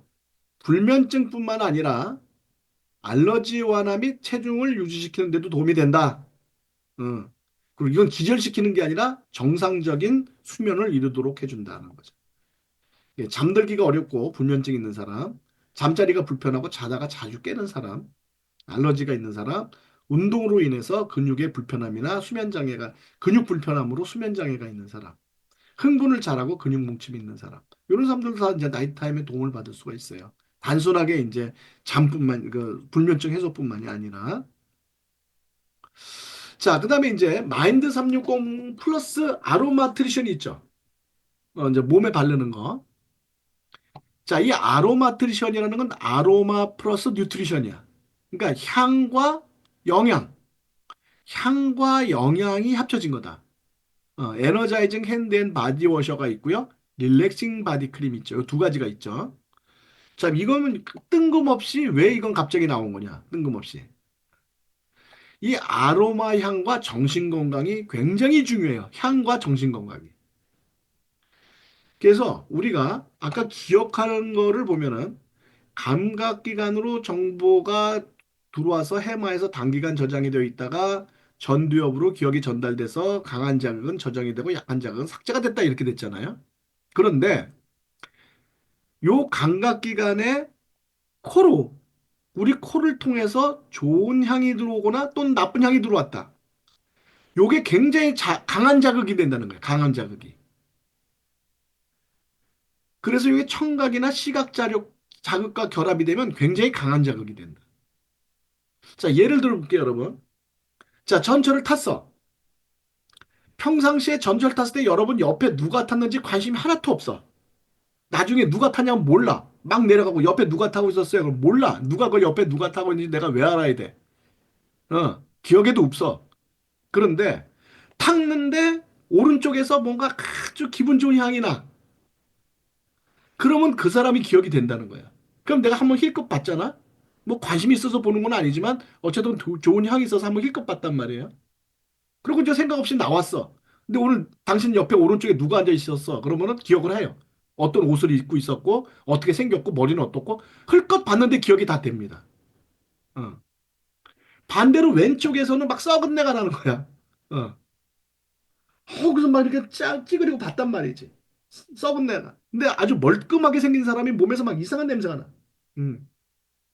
불면증뿐만 아니라 알러지 완화 및 체중을 유지시키는 데도 도움이 된다. 어. 그리고 이건 기절시키는 게 아니라 정상적인 수면을 이루도록 해준다는 거죠. 잠들기가 어렵고 불면증 있는 사람, 잠자리가 불편하고 자다가 자주 깨는 사람, 알러지가 있는 사람, 운동으로 인해서 근육의 불편함이나 수면 장애가 근육 불편함으로 수면 장애가 있는 사람, 흥분을 잘하고 근육 뭉침이 있는 사람, 이런 사람들도 다 이제 나이트 타임에 도움을 받을 수가 있어요. 단순하게 이제 잠뿐만 그 불면증 해소뿐만이 아니라 자, 그다음에 이제 마인드 360 플러스 아로마 트리션이 있죠. 이제 몸에 바르는 거. 자, 이 아로마 트리션이라는 건 아로마 플러스 뉴트리션이야. 그러니까 향과 영양이 합쳐진 거다. 에너자이징 핸드 앤 바디 워셔가 있고요. 릴렉싱 바디 크림 있죠. 두 가지가 있죠. 자, 이거는 뜬금없이 왜 이건 갑자기 나온 거냐? 뜬금없이. 이 아로마 향과 정신 건강이 굉장히 중요해요. 향과 정신 건강이. 그래서 우리가 아까 기억하는 거를 보면은 감각기관으로 정보가 들어와서 해마에서 단기간 저장이 되어 있다가 전두엽으로 기억이 전달돼서 강한 자극은 저장이 되고 약한 자극은 삭제가 됐다 이렇게 됐잖아요. 그런데 요 감각기관에 코로 우리 코를 통해서 좋은 향이 들어오거나 또는 나쁜 향이 들어왔다. 요게 굉장히 강한 자극이 된다는 거예요. 강한 자극이. 그래서 이게 청각이나 시각 자극과 결합이 되면 굉장히 강한 자극이 된다. 자, 예를 들어볼게요, 여러분. 자, 전철을 탔어. 평상시에 전철 탔을 때 여러분 옆에 누가 탔는지 관심이 하나도 없어. 나중에 누가 타냐면 몰라. 막 내려가고 옆에 누가 타고 있었어요. 그럼 몰라. 누가 그 옆에 누가 타고 있는지 내가 왜 알아야 돼? 기억에도 없어. 그런데 탔는데 오른쪽에서 뭔가 아주 기분 좋은 향이 나. 그러면 그 사람이 기억이 된다는 거야. 그럼 내가 한번 힐끗 봤잖아? 뭐 관심이 있어서 보는 건 아니지만 어쨌든 좋은 향이 있어서 한번 힐끗 봤단 말이에요. 그리고 이제 생각 없이 나왔어. 근데 오늘 당신 옆에 오른쪽에 누가 앉아 있었어. 그러면은 기억을 해요. 어떤 옷을 입고 있었고, 어떻게 생겼고, 머리는 어떻고, 흘끗 봤는데 기억이 다 됩니다. 어. 반대로 왼쪽에서는 막 썩은 내가 나는 거야. 어. 그래서 막 이렇게 찌그리고 봤단 말이지. 썩은 내가. 근데 아주 멀끔하게 생긴 사람이 몸에서 막 이상한 냄새가 나.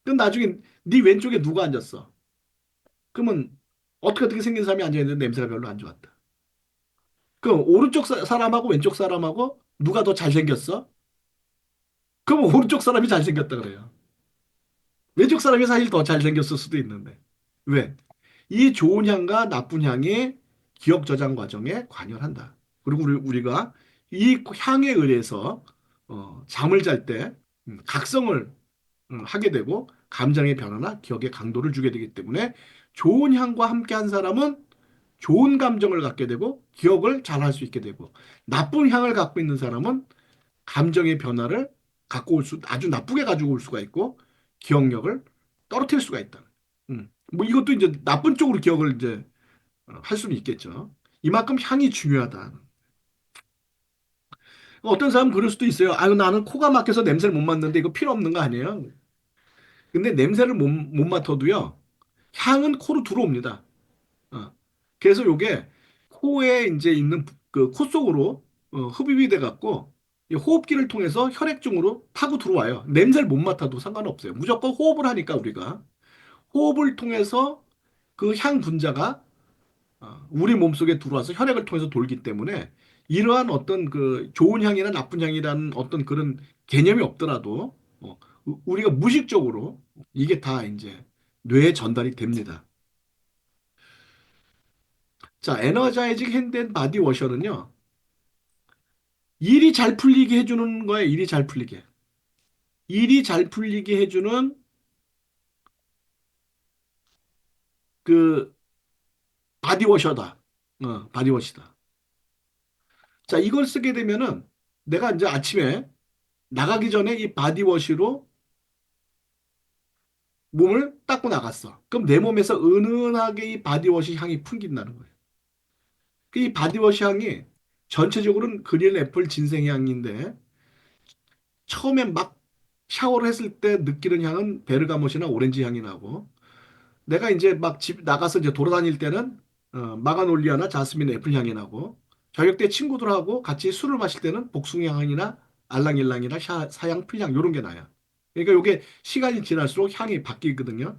그럼 나중에 네 왼쪽에 누가 앉았어? 그러면 어떻게 생긴 사람이 앉아있는데 냄새가 별로 안 좋았다. 그럼 오른쪽 사람하고 왼쪽 사람하고 누가 더 잘생겼어? 그럼 오른쪽 사람이 잘생겼다 그래요. 왼쪽 사람이 사실 더 잘생겼을 수도 있는데. 왜? 이 좋은 향과 나쁜 향이 기억 저장 과정에 관여한다. 그리고 우리가 이 향에 의해서 잠을 잘 때 각성을 하게 되고 감정의 변화나 기억의 강도를 주게 되기 때문에 좋은 향과 함께 한 사람은 좋은 감정을 갖게 되고 기억을 잘 할 수 있게 되고 나쁜 향을 갖고 있는 사람은 감정의 변화를 아주 나쁘게 가지고 올 수가 있고 기억력을 떨어뜨릴 수가 있다. 뭐 이것도 이제 나쁜 쪽으로 기억을 이제 할 수는 있겠죠. 이만큼 향이 중요하다. 어떤 사람은 그럴 수도 있어요. 아유, 나는 코가 막혀서 냄새를 못 맡는데 이거 필요 없는 거 아니에요? 근데 냄새를 못 맡아도요, 향은 코로 들어옵니다. 어. 그래서 요게 코에 이제 있는 그 코 속으로 흡입이 돼 갖고 이 호흡기를 통해서 혈액 중으로 타고 들어와요. 냄새를 못 맡아도 상관없어요. 무조건 호흡을 하니까 우리가 호흡을 통해서 그 향 분자가 우리 몸속에 들어와서 혈액을 통해서 돌기 때문에 이러한 어떤 그 좋은 향이나 나쁜 향이라는 어떤 그런 개념이 없더라도 우리가 무의식적으로 이게 다 이제 뇌에 전달이 됩니다. 자, 에너자이징 핸드 앤 바디 워셔는요. 일이 잘 풀리게 해주는 거예요. 일이 잘 풀리게. 일이 잘 풀리게 해주는 그 바디워셔다. 바디워시다. 자, 이걸 쓰게 되면은 내가 이제 아침에 나가기 전에 이 바디워시로 몸을 닦고 나갔어. 그럼 내 몸에서 은은하게 이 바디워시 향이 풍긴다는 거예요. 이 바디워시 향이 전체적으로는 그린 애플 진생 향인데 처음에 막 샤워를 했을 때 느끼는 향은 베르가못이나 오렌지 향이 나고 내가 이제 막 집 나가서 이제 돌아다닐 때는 마가놀리아나 자스민 애플 향이 나고 저녁 때 친구들하고 같이 술을 마실 때는 복숭아 향이나 알랑일랑이나 사양 풀향 이런 게 나요. 그러니까 이게 시간이 지날수록 향이 바뀌거든요.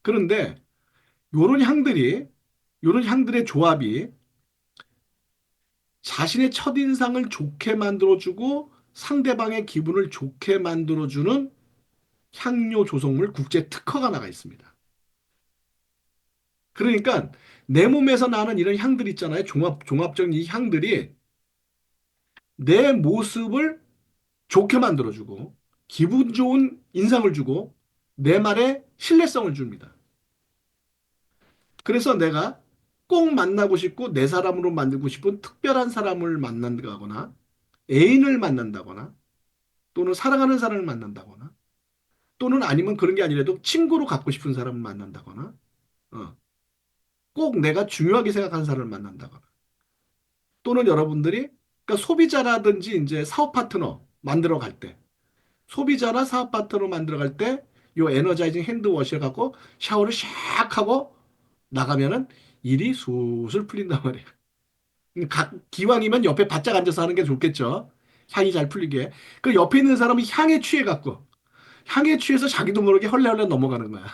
그런데 요런 향들이 요런 향들의 조합이 자신의 첫인상을 좋게 만들어주고 상대방의 기분을 좋게 만들어주는 향료 조성물 국제 특허가 나가 있습니다. 그러니까 내 몸에서 나는 이런 향들 있잖아요. 종합적인 이 향들이 내 모습을 좋게 만들어주고 기분 좋은 인상을 주고 내 말에 신뢰성을 줍니다. 그래서 내가 꼭 만나고 싶고 내 사람으로 만들고 싶은 특별한 사람을 만난다거나 애인을 만난다거나 또는 사랑하는 사람을 만난다거나 또는 아니면 그런 게 아니라도 친구로 갖고 싶은 사람을 만난다거나 어, 꼭 내가 중요하게 생각하는 사람을 만난다거나 또는 여러분들이 그러니까 소비자라든지 이제 사업 파트너 만들어 갈 때 소비자나 사업 파트너 만들어 갈 때 요 에너자이징 핸드워셔 갖고 샤워를 샥 하고 나가면은 일이 술술 풀린단 말이에요. 기왕이면 옆에 바짝 앉아서 하는 게 좋겠죠. 향이 잘 풀리게. 그 옆에 있는 사람이 향에 취해 갖고 향에 취해서 자기도 모르게 헐레헐레 넘어가는 거야.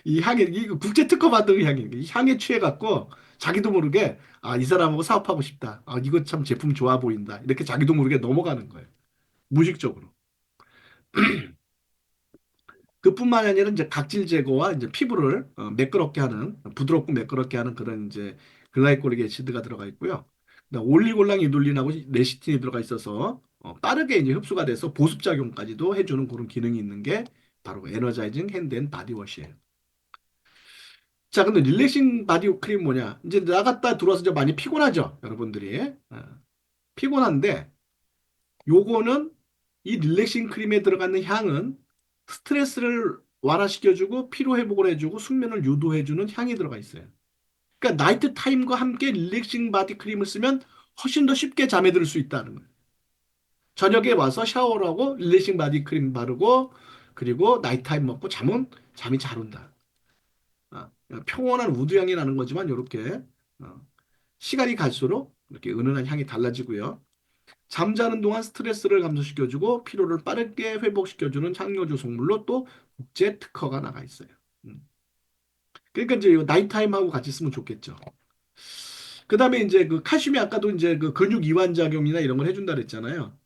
이 향에 이 국제 특허 받은 향이 이 향에 취해 갖고 자기도 모르게 아, 이 사람하고 사업하고 싶다. 아, 이거 참 제품 좋아 보인다. 이렇게 자기도 모르게 넘어가는 거예요. 무의식적으로. 그뿐만 아니라 이제 각질 제거와 이제 피부를 매끄럽게 하는 부드럽고 매끄럽게 하는 그런 이제 글라이콜릭 애시드가 들어가 있고요. 그다음 올리골랑 이둘린하고 레시틴이 들어가 있어서 빠르게 이제 흡수가 돼서 보습 작용까지도 해주는 그런 기능이 있는 게 바로 에너자이징 핸드 앤 바디워시예요. 자, 근데 릴렉싱 바디 크림 뭐냐? 이제 나갔다 들어와서 이제 많이 피곤하죠, 여러분들이. 피곤한데 요거는 이 릴렉싱 크림에 들어가는 향은 스트레스를 완화시켜주고 피로 회복을 해주고 숙면을 유도해주는 향이 들어가 있어요. 그러니까 나이트 타임과 함께 릴렉싱 바디 크림을 쓰면 훨씬 더 쉽게 잠에 들 수 있다는 거예요. 저녁에 와서 샤워를 하고 릴렉싱 바디 크림 바르고 그리고 나이트 타임 먹고 자면 잠이 잘 온다. 평온한 우드 향이 나는 거지만 이렇게 시간이 갈수록 이렇게 은은한 향이 달라지고요. 잠자는 동안 스트레스를 감소시켜주고 피로를 빠르게 회복시켜주는 향료조 성물로 또 국제 특허가 나가 있어요. 음. 그러니까 이제 이거 나이타임하고 같이 쓰면 좋겠죠. 그다음에 이제 그 칼슘이 아까도 이제 그 근육 이완 작용이나 이런 걸 해준다 그랬잖아요.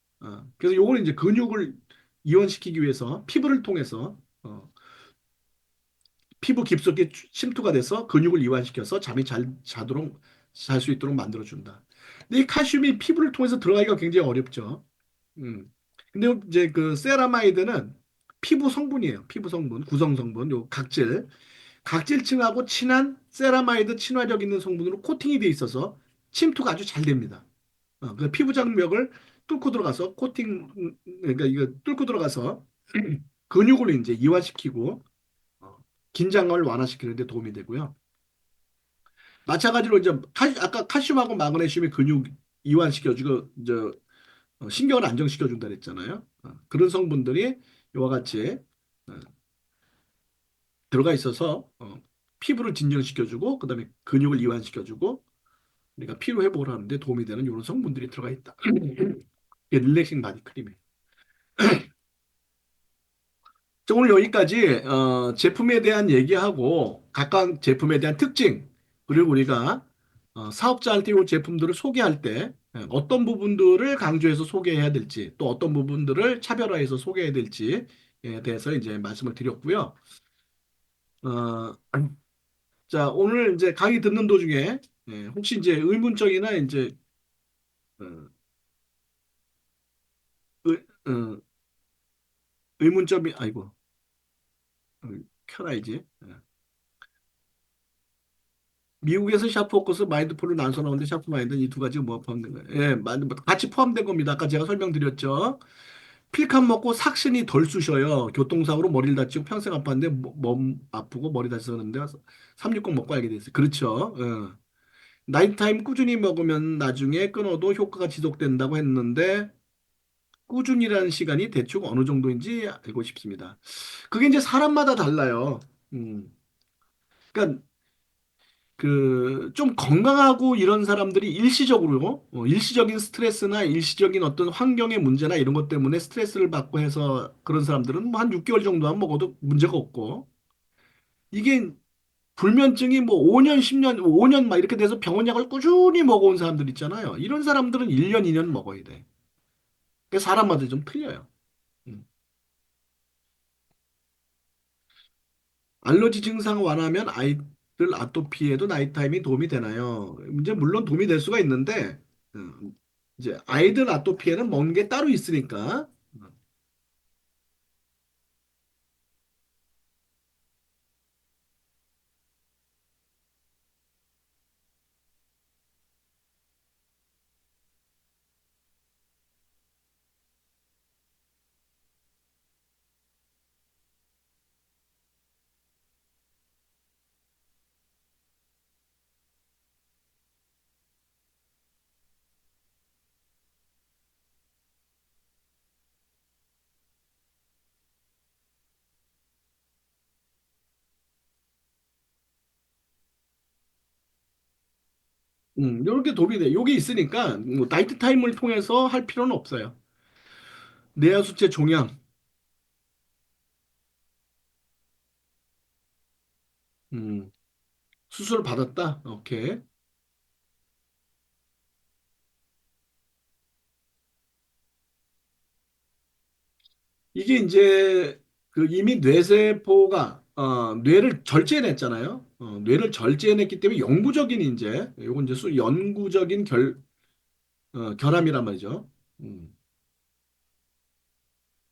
그래서 요거는 이제 근육을 이완시키기 위해서 피부를 통해서 피부 깊숙이 침투가 돼서 근육을 이완시켜서 잠이 잘 자도록 잘 수 있도록 만들어준다. 근데 이 칼슘이 피부를 통해서 들어가기가 굉장히 어렵죠. 음. 근데 이제 그 세라마이드는 피부 성분이에요. 피부 성분, 구성 성분, 요 각질층하고 친한 세라마이드 친화력 있는 성분으로 코팅이 돼 있어서 침투가 아주 잘 됩니다. 그 피부 장벽을 뚫고 들어가서 그러니까 이거 뚫고 들어가서 근육을 이제 이완시키고 어, 긴장을 완화시키는 데 도움이 되고요. 마찬가지로 이제 아까 칼슘하고 마그네슘이 근육 이완시켜주고 이제 신경을 안정시켜준다 그랬잖아요. 그런 성분들이 이와 같이 어, 들어가 있어서 피부를 진정시켜주고 그다음에 근육을 이완시켜주고 그러니까 피로 회복을 하는데 도움이 되는 이런 성분들이 들어가 있다. 이게 릴렉싱 바디 크림이에요. 자, 오늘 여기까지 제품에 대한 얘기하고 각각 제품에 대한 특징 그리고 우리가 사업자한테 이 제품들을 소개할 때 어떤 부분들을 강조해서 소개해야 될지 또 어떤 부분들을 차별화해서 소개해야 될지에 대해서 이제 말씀을 드렸고요. 어, 자, 오늘 이제 강의 듣는 도중에 혹시 이제 의문점이나 이제 어, 어, 의문점이 아이고 켜라이지. 미국에서 샤프워커스 마인드풀을 난선하는데 샤프마인드 이 두 가지가 뭐 포함된 거예요? 예, 같이 포함된 겁니다. 아까 제가 설명드렸죠. 필칸 먹고 삭신이 덜 쑤셔요. 교통사고로 머리를 다치고 평생 아팠는데 몸 아프고 머리 다쳤는데 360 먹고 알게 됐어요. 그렇죠. 나이트타임 꾸준히 먹으면 나중에 끊어도 효과가 지속된다고 했는데 꾸준히라는 시간이 대충 어느 정도인지 알고 싶습니다. 그게 이제 사람마다 달라요. 그러니까 그 좀 건강하고 이런 사람들이 일시적으로 일시적인 스트레스나 일시적인 어떤 환경의 문제나 이런 것 때문에 스트레스를 받고 해서 그런 사람들은 뭐 한 6개월 정도만 먹어도 문제가 없고 이게 불면증이 뭐 5년, 10년, 5년 막 이렇게 돼서 병원 약을 꾸준히 먹어온 사람들 있잖아요. 이런 사람들은 1년, 2년 먹어야 돼. 그 사람마다 좀 틀려요. 음. 알러지 증상 완화하면 아이들 아토피에도 나이타임이 도움이 되나요? 이제 물론 도움이 될 수가 있는데 이제 아이들 아토피에는 먹는 게 따로 있으니까 이렇게 도움이 돼. 요게 있으니까 뭐 나이트 타임을 통해서 할 필요는 없어요. 뇌하수체 종양 음, 수술 받았다. 오케이. 이게 이제 그 이미 뇌세포가 뇌를 절제해냈잖아요. 뇌를 절제해냈기 때문에 영구적인 이제 요건 이제 영구적인 결함이란 말이죠. 음,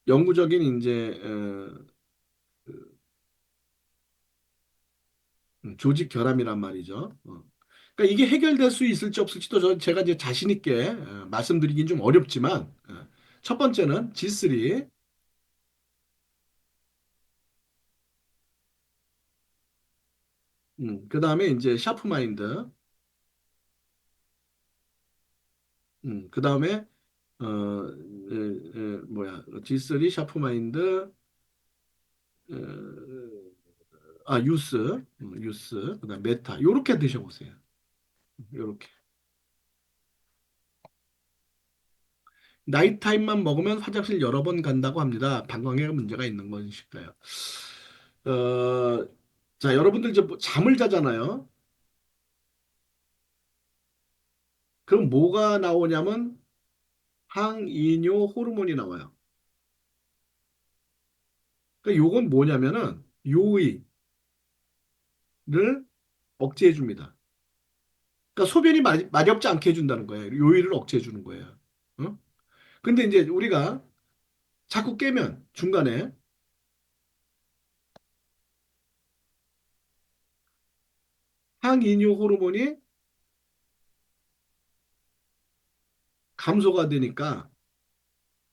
영구적인 이제 조직 결함이란 말이죠. 그러니까 이게 해결될 수 있을지 없을지도 제가 이제 자신 있게 말씀드리긴 좀 어렵지만 첫 번째는 G3, 그 다음에 이제 샤프마인드, 그 다음에 뭐야 G3, 샤프마인드, 유스, 유스, 그다음 메타 요렇게 드셔보세요. 요렇게 나이트 타임만 먹으면 화장실 여러 번 간다고 합니다. 방광에 문제가 있는 것일까요? 어, 자, 여러분들 이제 뭐 잠을 자잖아요. 그럼 뭐가 나오냐면 항이뇨 호르몬이 나와요. 그러니까 요건 뭐냐면은 요의를 억제해 줍니다. 그러니까 소변이 마렵지 않게 해준다는 거예요. 요의를 억제해 주는 거예요. 어? 근데 이제 우리가 자꾸 깨면 중간에 항이뇨 호르몬이 감소가 되니까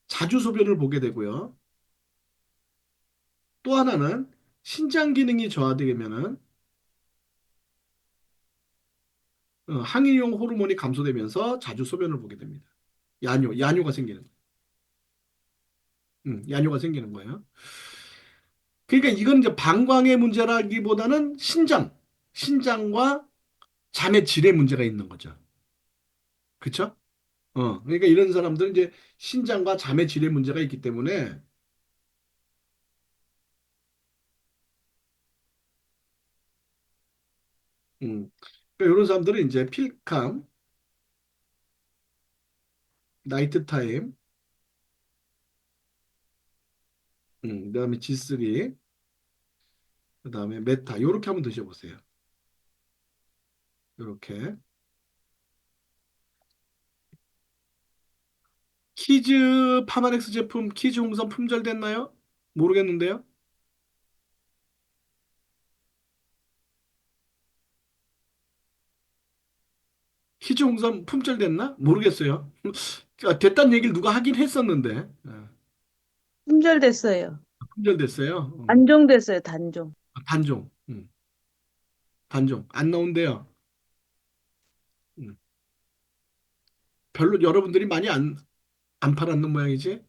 자주 소변을 보게 되고요. 또 하나는 신장 기능이 저하되면은 항이뇨 호르몬이 감소되면서 자주 소변을 보게 됩니다. 야뇨가 생기는 거예요. 야뇨가 생기는 거예요. 그러니까 이건 이제 방광의 문제라기보다는 신장과 잠의 질의 문제가 있는 거죠. 그렇죠? 그러니까 이런 사람들은 이제 신장과 잠의 질의 문제가 있기 때문에 그러니까 이런 사람들은 이제 필캄, 나이트 타임, 그다음에 G3 그다음에 메타 요렇게 한번 드셔보세요. 요렇게. 키즈 파마렉스 제품 키즈 홍삼 품절됐나요? 모르겠는데요. 키즈 홍삼 품절됐나? 모르겠어요. 됐다는 얘기를 누가 하긴 했었는데. 품절됐어요. 품절됐어요. 단종됐어요, 단종. 단종. 단종. 안 나온대요. 음. 별로 여러분들이 많이 안 팔았는 모양이지.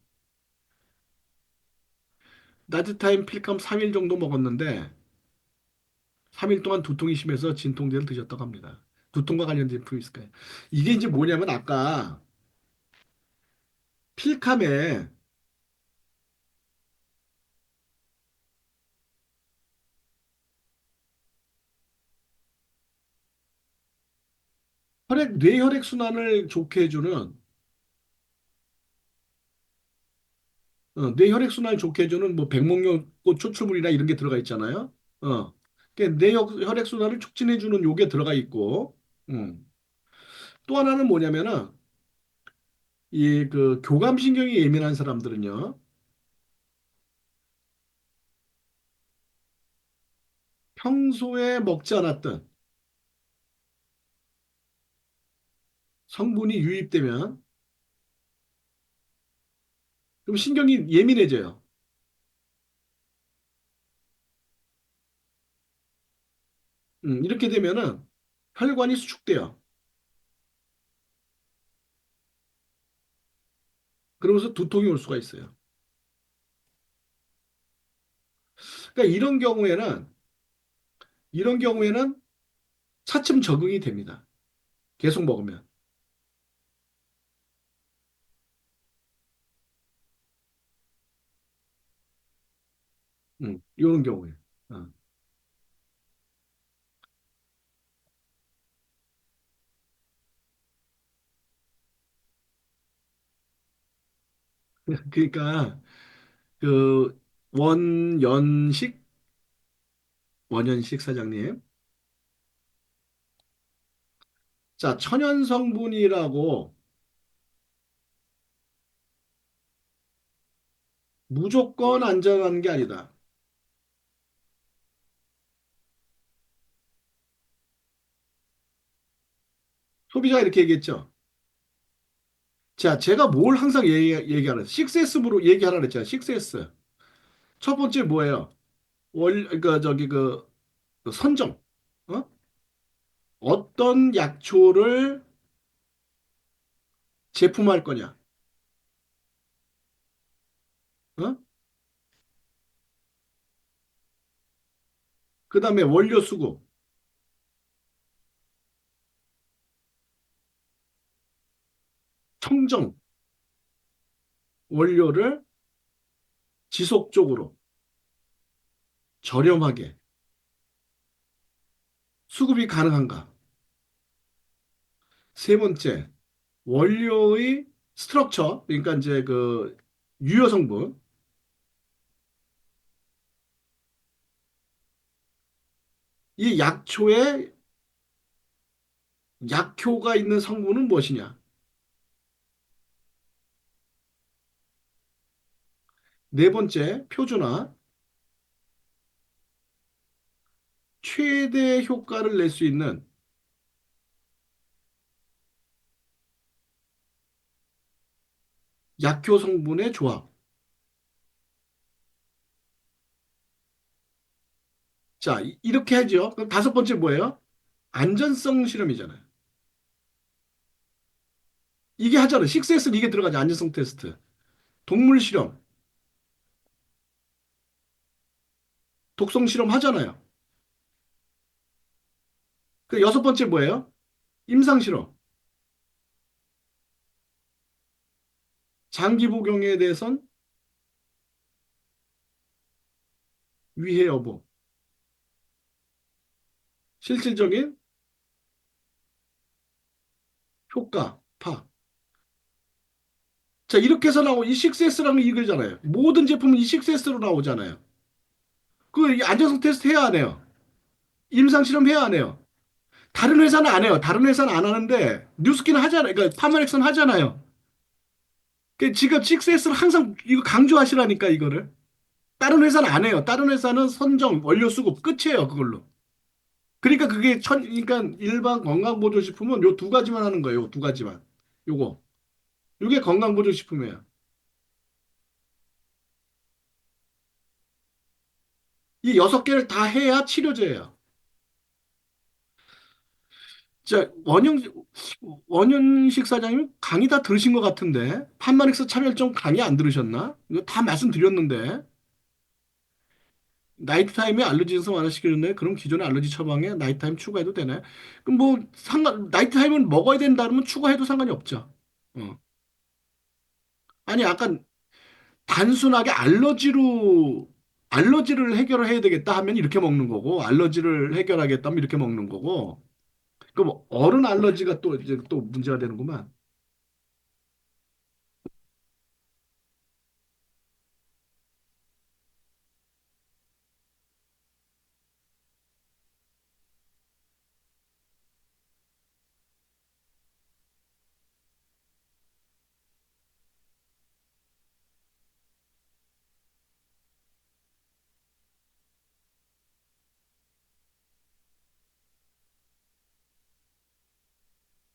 나트타임 필캄 3일 정도 먹었는데 3일 동안 두통이 심해서 진통제를 드셨다고 합니다. 두통과 관련된 제품이 있을까요? 이게 이제 뭐냐면 아까 필캄에 뇌혈액 순환을 좋게 해주는 뇌혈액 순환을 좋게 해주는 뭐 백목요꽃 추출물이나 이런 게 들어가 있잖아요. 뇌혈액 순환을 촉진해주는 요게 들어가 있고, 음. 또 하나는 뭐냐면은 이 그 교감신경이 예민한 사람들은요, 평소에 먹지 않았던 성분이 유입되면 그럼 신경이 예민해져요. 이렇게 되면은 혈관이 수축돼요. 그러면서 두통이 올 수가 있어요. 그러니까 이런 경우에는 차츰 적응이 됩니다. 계속 먹으면. 이런 경우에. 어. 그러니까 그 원연식 원연식 사장님. 자, 천연 성분이라고 무조건 안전한 게 아니다. 소비자가 이렇게 얘기했죠. 자, 제가 뭘 항상 얘기하는, 6S로 얘기하라 그랬잖아요. 6S. 첫 번째 뭐예요? 그러니까 저기 그 선정. 어? 어떤 약초를 제품할 거냐. 어? 그다음에 원료 수급, 청정, 원료를 지속적으로 저렴하게 수급이 가능한가. 세 번째, 원료의 스트럭처, 그러니까 이제 그 유효 성분, 이 약초에 약효가 있는 성분은 무엇이냐? 네 번째, 표준화, 최대 효과를 낼 수 있는 약효 성분의 조합. 자, 이렇게 하죠. 그럼 다섯 번째 뭐예요? 안전성 실험이잖아요. 이게 하잖아요. 6S는 이게 들어가죠. 안전성 테스트. 동물 실험, 독성 실험 하잖아요. 그 여섯 번째 뭐예요? 임상 실험. 장기 복용에 대해선 위해 여부, 실질적인 효과, 파. 자, 이렇게 해서 나오 이 6S라는 게 이거잖아요. 모든 제품은 이 6S로 나오잖아요. 그 안전성 테스트 해야 안 해요? 임상 실험 해야 안 해요? 다른 회사는 안 해요. 다른 회사는 안 하는데 뉴스키는 하잖아요. 그러니까 파마렉스는 하잖아요. 그 지금 6S를 항상 이거 강조하시라니까 이거를. 다른 회사는 안 해요. 다른 회사는 선정, 원료 수급 끝이에요, 그걸로. 그러니까 그게 그러니까 일반 건강보조식품은 요 두 가지만 하는 거예요. 요 두 가지만. 요거. 요게 건강보조식품이에요. 이 여섯 개를 다 해야 치료제예요. 자, 원현식 사장님 강의 다 들으신 것 같은데, 판마닉스 차별점 강의 안 들으셨나? 이거 다 말씀드렸는데, 나이트 타임에 알러지 증상 완화시키는데, 그럼 기존의 알러지 처방에 나이트 타임 추가해도 되나요? 그럼 뭐, 나이트 타임은 먹어야 된다 그러면 추가해도 상관이 없죠. 어. 아니, 약간 단순하게 알러지를 해결해야 되겠다 하면 이렇게 먹는 거고, 알러지를 해결하겠다 하면 이렇게 먹는 거고, 그럼 어른 알러지가 또 이제 또 문제가 되는구만.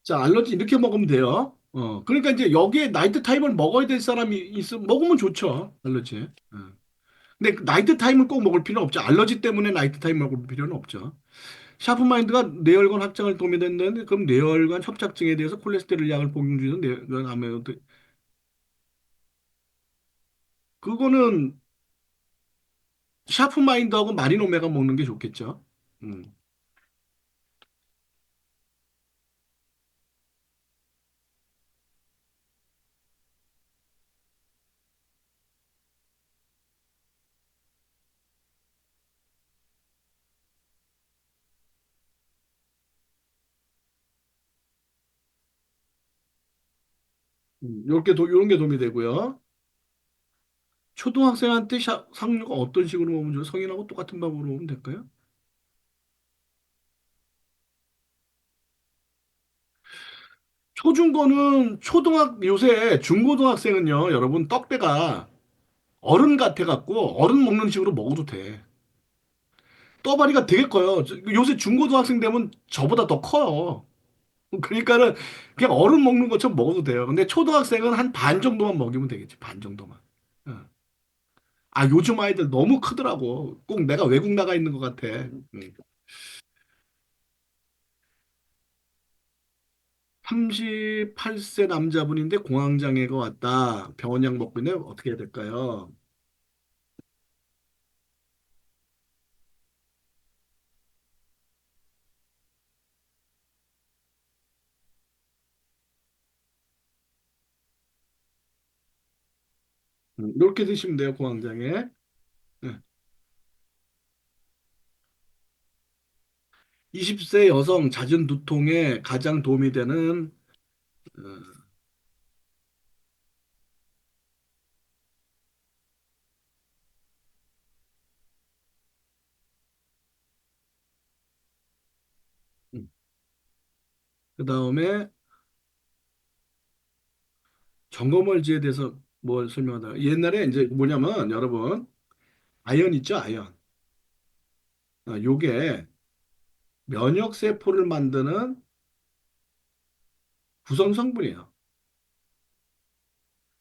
자, 알러지 이렇게 먹으면 돼요. 그러니까 이제 여기에 나이트 타임을 먹어야 될 사람이 있으면 먹으면 좋죠. 알러지. 근데 그 나이트 타임을 꼭 먹을 필요는 없죠. 알러지 때문에 나이트 타임 먹을 필요는 없죠. 샤프마인드가 뇌혈관 확장을 도움이 된다는데 그럼 뇌혈관 협착증에 대해서 콜레스테롤 약을 복용 중에서 뇌혈관 아메도 그거는 샤프마인드하고 마리노메가 먹는 게 좋겠죠. 음. 요런 게 도움이 되고요. 초등학생한테 상류가 어떤 식으로 먹으면 좋아요? 성인하고 똑같은 방법으로 먹으면 될까요? 요새 중고등학생은요, 여러분, 떡대가 어른 같아갖고, 어른 먹는 식으로 먹어도 돼. 떠다리가 되게 커요. 요새 중고등학생 되면 저보다 더 커요. 그러니까는 그냥 어른 먹는 것처럼 먹어도 돼요. 근데 초등학생은 한 반 정도만 먹이면 되겠지, 반 정도만. 어. 아, 요즘 아이들 너무 크더라고. 꼭 내가 외국 나가 있는 것 같아. 38세 남자분인데 공황장애가 왔다. 병원약 먹고 있는데 어떻게 해야 될까요? 이렇게 드시면 돼요, 공황장애. 네. 20세 여성 잦은 두통에 가장 도움이 되는 어, 그다음에 점검월지에 대해서 뭘 설명하다. 옛날에 이제 뭐냐면 여러분 아연 있죠, 아연. 요게 면역 세포를 만드는 구성 성분이에요.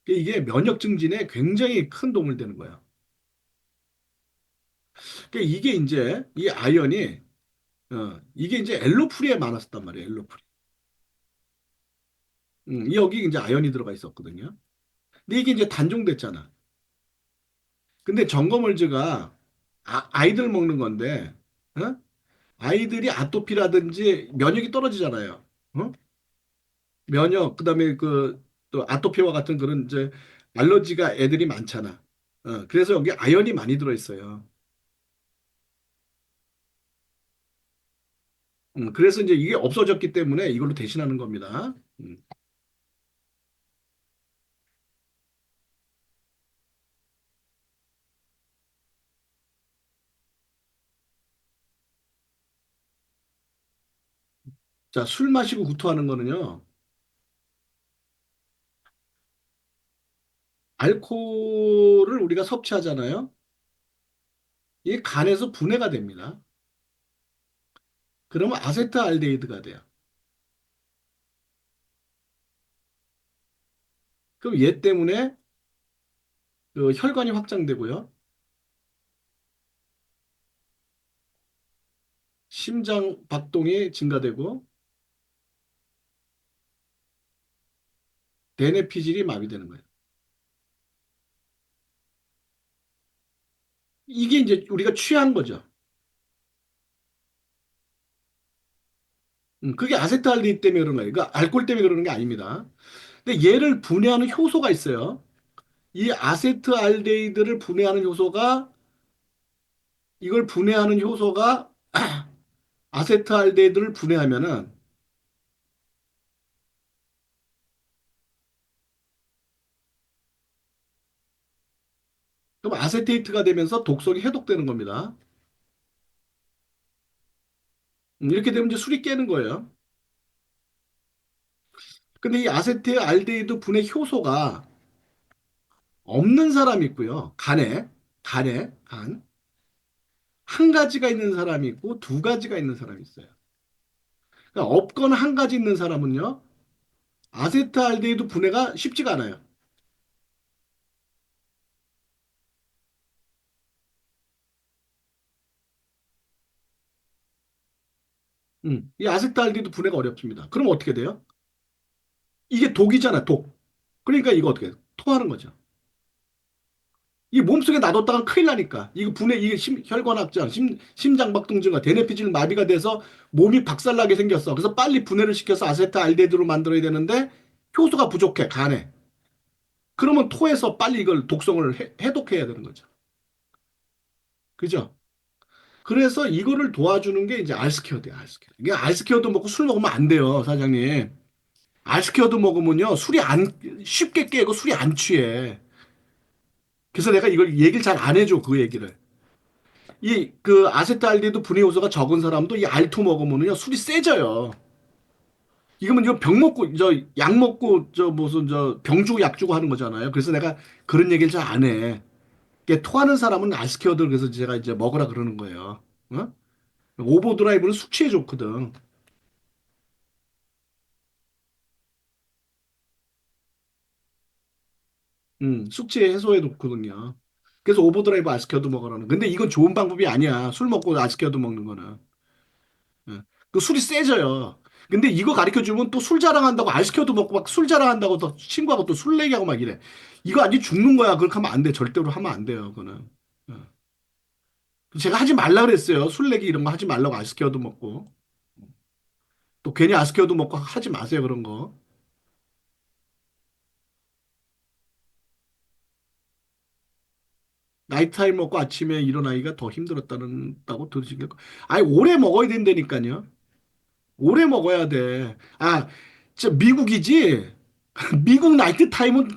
이게 면역 증진에 굉장히 큰 도움을 되는 거예요. 이게 이제 이 아연이 이게 이제 엘로프리에 많았었단 말이에요. 엘로프리. 여기 이제 아연이 들어가 있었거든요. 근데 이게 이제 단종됐잖아. 근데 정거멀즈가 아이들 먹는 건데, 어? 아이들이 아토피라든지 면역이 떨어지잖아요. 어? 그다음에 또 아토피와 같은 그런 이제 알러지가 애들이 많잖아. 그래서 여기 아연이 많이 들어있어요. 그래서 이제 이게 없어졌기 때문에 이걸로 대신하는 겁니다. 자, 술 마시고 구토하는 거는요. 알코올을 우리가 섭취하잖아요. 이게 간에서 분해가 됩니다. 그러면 아세트알데히드가 돼요. 그럼 얘 때문에 그 혈관이 확장되고요. 심장 박동이 증가되고 대뇌 피질이 마비되는 거예요. 이게 이제 우리가 취한 거죠. 그게 아세트알데히드 때문에 그런 거예요. 그러니까 알코올 때문에 그러는 게 아닙니다. 근데 얘를 분해하는 효소가 있어요. 이 아세트알데히드를 분해하는 효소가 이걸 분해하는 효소가 아세트알데히드를 분해하면은 그럼 아세테이트가 되면서 독성이 해독되는 겁니다. 이렇게 되면 이제 술이 깨는 거예요. 근데 이 아세트알데히드 분해 효소가 없는 사람이 있고요. 간. 한 가지가 있는 사람이 있고 두 가지가 있는 사람이 있어요. 그러니까 없거나 한 가지 있는 사람은요. 아세트알데히드 분해가 쉽지가 않아요. 이 아세트알데히드 분해가 어렵습니다. 그럼 어떻게 돼요? 이게 독이잖아, 독. 그러니까 이거 어떻게 해요? 토하는 거죠. 이 몸속에 놔뒀다가 큰일 나니까. 이거 분해, 이게 혈관 확장, 심장박동 증가, 대뇌피질 마비가 돼서 몸이 박살나게 생겼어. 그래서 빨리 분해를 시켜서 아세트알데히드로 만들어야 되는데 효소가 부족해, 간에. 그러면 토해서 빨리 이걸 독성을 해독해야 되는 거죠. 그죠? 그래서 이거를 도와주는 게 이제 알스케어드야, 알스케어드. 이게 알스케어드 먹고 술 먹으면 안 돼요, 사장님. 알스케어드 먹으면요, 쉽게 깨고 술이 안 취해. 그래서 내가 이걸 얘기를 잘 안 해줘, 그 얘기를. 이 그 아세트알데히드 분해 요소가 적은 사람도 이 알토 먹으면요 술이 세져요. 이거면 이거 병 먹고 저 약 먹고 저 무슨 저 병 주고 약 주고 하는 거잖아요. 그래서 내가 그런 얘기를 잘 안 해. 이게 토하는 사람은 알스케어들 그래서 제가 이제 먹으라 그러는 거예요. 어? 오버드라이브는 숙취에 좋거든. 숙취 해소에 좋거든요. 그래서 오버드라이브 알스케어도 먹으라는. 근데 이건 좋은 방법이 아니야. 술 먹고 알스케어도 먹는 거는. 예. 그 술이 세져요. 근데 이거 가르쳐 주면 또 술 자랑한다고 알스케어도 먹고 막 술 자랑한다고 또 친구하고 또 술 얘기하고 막 이래. 이거 아니 죽는 거야. 그렇게 하면 안 돼. 절대로 하면 안 돼요. 그거는. 예. 제가 하지 말라 그랬어요. 술 얘기 이런 거 하지 말라고 알스케어도 먹고. 또 괜히 알스케어도 먹고 하지 마세요. 그런 거. 나이트 타임 먹고 아침에 일어나기가 더 힘들었다고 들으시길. 아니 오래 먹어야 된다니까요. 오래 먹어야 돼. 아, 진짜 미국이지. 미국 나이트 타임은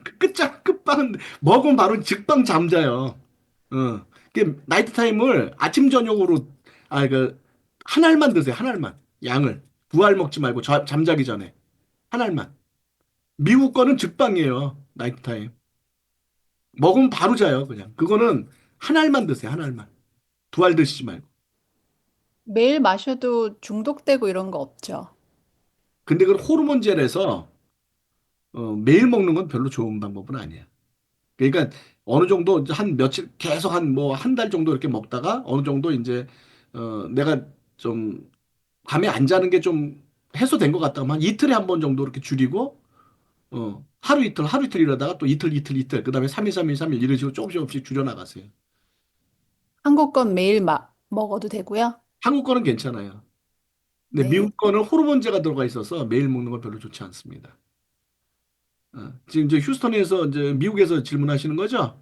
끝방은 먹으면 바로 직방 잠자요. 어. 나이트 타임을 아침 저녁으로 한 알만 드세요. 한 알만. 양을. 두 알 먹지 말고 잠자기 전에 한 알만. 미국 거는 직방이에요. 나이트 타임. 먹으면 바로 자요, 그냥. 그거는 한 알만 드세요. 한 알만. 두 알 드시지 말고. 매일 마셔도 중독되고 이런 거 없죠. 근데 그 호르몬제라서 매일 먹는 건 별로 좋은 방법은 아니야. 그러니까 어느 정도 한 며칠 계속 한 뭐 한 달 정도 이렇게 먹다가 어느 정도 이제 내가 좀 밤에 안 자는 게 좀 해소된 것 같다 하면 한 이틀에 한 번 정도 이렇게 줄이고 하루 이틀 이러다가 또 이틀 그다음에 3일 3일 3일 이런 식으로 조금씩 줄여 나가세요. 한국 건 매일 먹어도 되고요. 한국 거는 괜찮아요. 근데 네. 미국 거는 호르몬제가 들어가 있어서 매일 먹는 건 별로 좋지 않습니다. 지금 이제 휴스턴에서 이제 미국에서 질문하시는 거죠?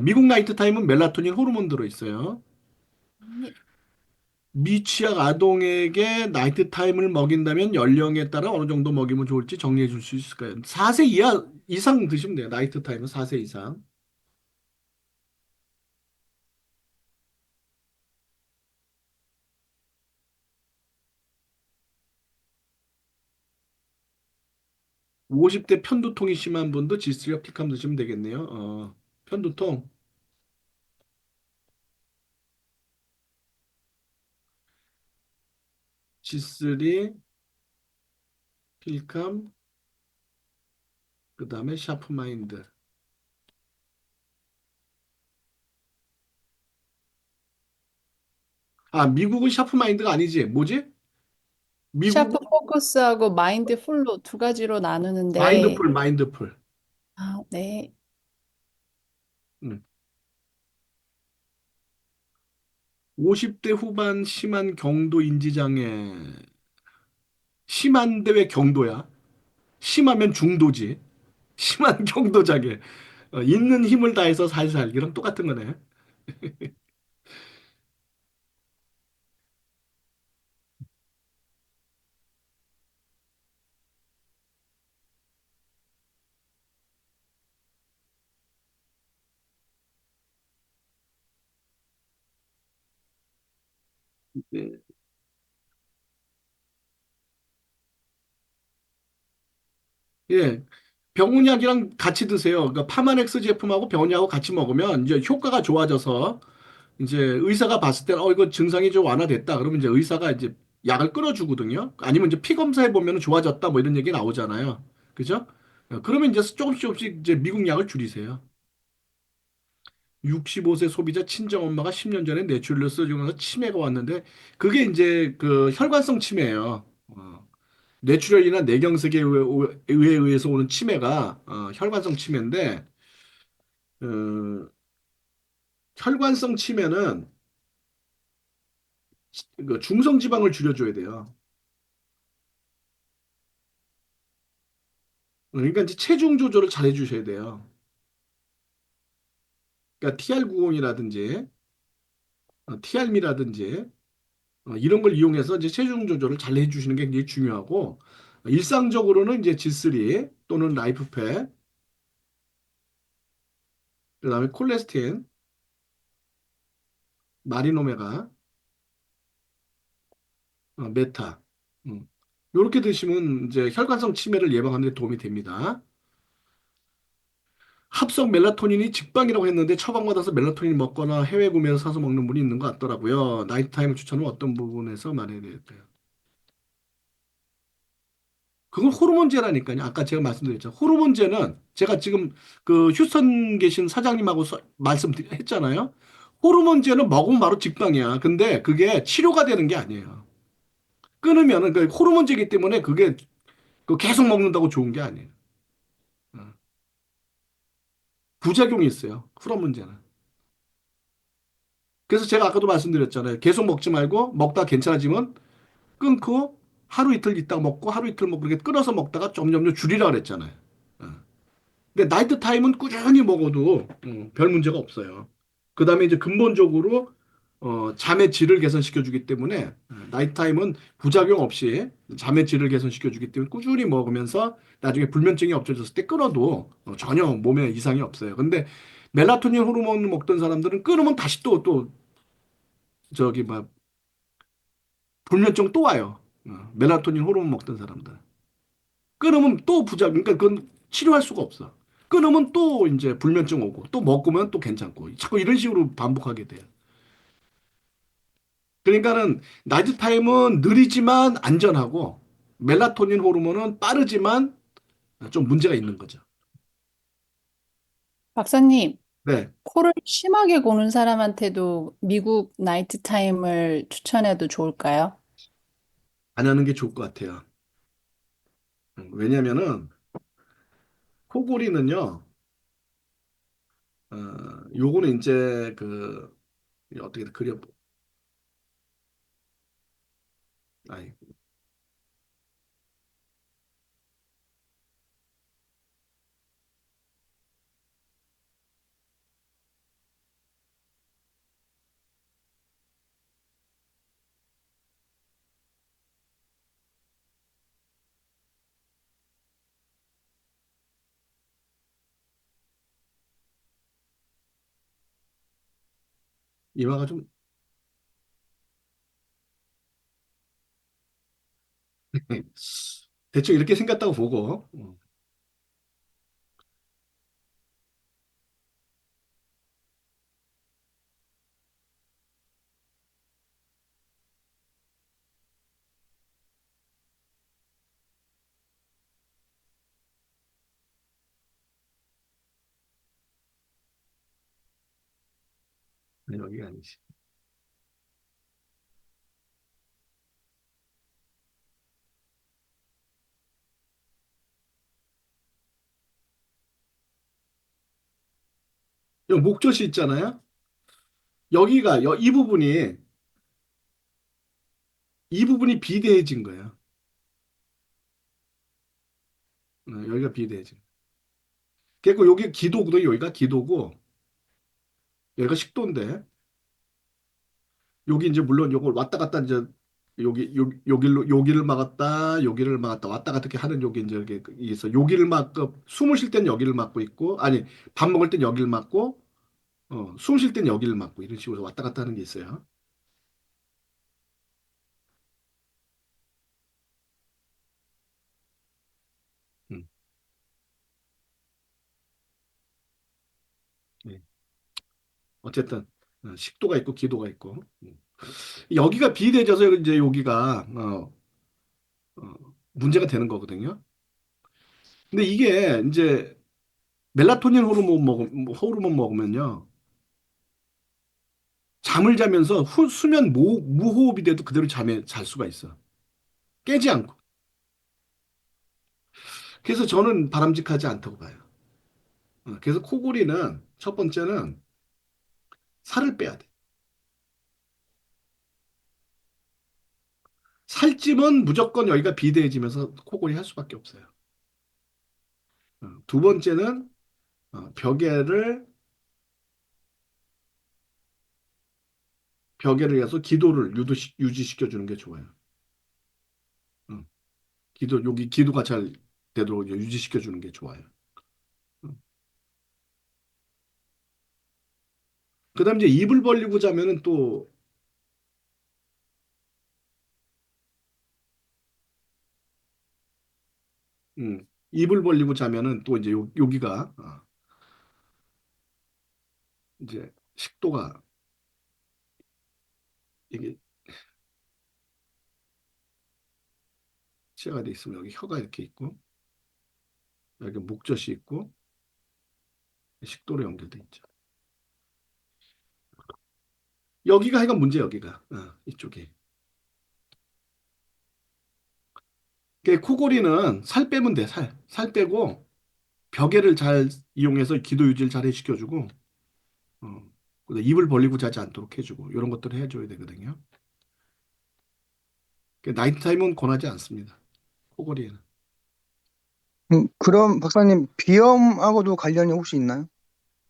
미국 나이트 타임은 멜라토닌 호르몬 들어 있어요. 네. 미취학 아동에게 나이트 타임을 먹인다면 연령에 따라 어느 정도 먹이면 좋을지 정리해 줄 수 있을까요? 4세 이상 드시면 돼요. 나이트 타임은 4세 이상. 50대 편두통이 심한 분도 지스력 틱함 드시면 되겠네요. 편두통, 지스리, 필캄, 그 다음에 샤프마인드. 아, 미국은 샤프마인드가 아니지. 뭐지? 샤프 미국은 포커스하고 마인드 풀로 두 가지로 나누는데, 마인드풀. 아, 네. 50대 후반 심한 경도 인지장애. 심한데 왜 경도야? 심하면 중도지. 심한 경도장애. 있는 힘을 다해서 살살. 이랑 똑같은 거네. 네. 예. 병원약이랑 같이 드세요. 그러니까 파마넥스 제품하고 병원약하고 같이 먹으면 이제 효과가 좋아져서 이제 의사가 봤을 때는 이거 증상이 좀 완화됐다. 그러면 이제 의사가 이제 약을 끊어주거든요. 아니면 이제 피 검사해 보면 좋아졌다 뭐 이런 얘기 나오잖아요. 그죠? 그러면 이제 조금씩 조금씩 이제 미국 약을 줄이세요. 65세 소비자 친정 엄마가 10년 전에 뇌출혈을 쓰고 치매가 왔는데 그게 이제 그 혈관성 치매예요. 뇌출혈이나 뇌경색에 의해서 오는 치매가 혈관성 치매인데 어, 혈관성 치매는 그 중성 지방을 줄여줘야 돼요. 그러니까 이제 체중 조절을 잘 해주셔야 돼요. 그러니까 TR90이라든지 TRM이라든지 이런 걸 이용해서 이제 체중 조절을 잘 해주시는 게 굉장히 중요하고 일상적으로는 이제 G3 또는 라이프팩 그다음에 콜레스테인, 마리노메가, 메타 이렇게 드시면 이제 혈관성 치매를 예방하는 데 도움이 됩니다. 합성 멜라토닌이 직방이라고 했는데 처방받아서 멜라토닌 먹거나 해외 구매해서 사서 먹는 분이 있는 것 같더라고요. 나이트 타임 추천은 어떤 부분에서 말해야 될까요? 그건 호르몬제라니까요. 아까 제가 말씀드렸죠. 호르몬제는 제가 지금 그 휴스턴 계신 사장님하고 말씀했잖아요. 호르몬제는 먹으면 바로 직방이야. 근데 그게 치료가 되는 게 아니에요. 끊으면은 그 호르몬제이기 때문에 그게 그 계속 먹는다고 좋은 게 아니에요. 어. 부작용이 있어요. 호르몬제는. 그래서 제가 아까도 말씀드렸잖아요. 계속 먹지 말고 먹다 괜찮아지면 끊고 하루 이틀 있다가 먹고 하루 이틀 먹고 그렇게 끊어서 먹다가 점점점 줄이라 그랬잖아요. 어. 근데 나이트 타임은 꾸준히 먹어도 별 문제가 없어요. 그다음에 이제 근본적으로 잠의 질을 개선시켜 주기 때문에 나이트 타임은 부작용 없이 잠의 질을 개선시켜 주기 때문에 꾸준히 먹으면서 나중에 불면증이 없어졌을 때 끊어도 전혀 몸에 이상이 없어요. 근데 멜라토닌 호르몬 먹던 사람들은 끊으면 다시 또 저기 막 불면증 또 와요. 멜라토닌 호르몬 먹던 사람들. 끊으면 또 부작용, 그러니까 그건 치료할 수가 없어. 끊으면 또 이제 불면증 오고, 또 먹으면 또 괜찮고, 자꾸 이런 식으로 반복하게 돼요. 그러니까는 나이트 타임은 느리지만 안전하고, 멜라토닌 호르몬은 빠르지만 좀 문제가 있는 거죠. 박사님, 네, 코를 심하게 고는 사람한테도 미국 나이트 타임을 추천해도 좋을까요? 안 하는 게 좋을 것 같아요. 왜냐면은 코골이는요, 어, 요거는 이제 그 어떻게 그려, 아니, 이마가 좀 대충 이렇게 생겼다고 보고. 여기가 아니지. 여기 목젖이 있잖아요. 여기가 이 부분이 비대해진 거예요. 여기가 비대해진. 그리고 여기 기도고도 여기가 기도고 여기가 식도인데 여기 이제 물론 요걸 왔다 갔다 이제 여기를 막았다 여기를 막았다 왔다 갔다 이렇게 하는 여기 이제 이렇게 있어. 여기를 막고 숨을 쉴 땐 여기를 막고 있고 아니 밥 먹을 땐 여기를 막고 숨 쉴 땐 여기를 막고 이런 식으로 왔다 갔다 하는 게 있어요. 음, 네. 어쨌든 식도가 있고 기도가 있고 여기가 비대해져서 이제 여기가 어, 문제가 되는 거거든요. 근데 이게 이제 멜라토닌 호르몬 먹으면요. 잠을 자면서 수면 무호흡이 돼도 그대로 잠에 잘 수가 있어. 깨지 않고. 그래서 저는 바람직하지 않다고 봐요. 그래서 코골이는 첫 번째는 살을 빼야 돼. 살찌면 무조건 여기가 비대해지면서 코골이 할 수밖에 없어요. 두 번째는 벽에를 해서 기도를 유지시켜 주는 게 좋아요. 어, 여기 기도가 잘 되도록 유지시켜 주는 게 좋아요. 그다음 이제 입을 벌리고 자면은 또 입을 벌리고 자면은 또 이제 여기가 이제 식도가 이게 치아가 돼 있으면 여기 혀가 이렇게 있고 여기 목젖이 있고 식도로 연결돼 있죠. 여기가 하여간 문제 여기가 이쪽이. 코골이는 살 빼면 돼. 살 빼고 벽에를 잘 이용해서 기도 유지를 잘 해시켜주고 어, 그다음에 입을 벌리고 자지 않도록 해주고 이런 것들을 해줘야 되거든요. 나이트 타임은 권하지 않습니다. 코골이에는. 그럼 박사님 비염하고도 관련이 혹시 있나요?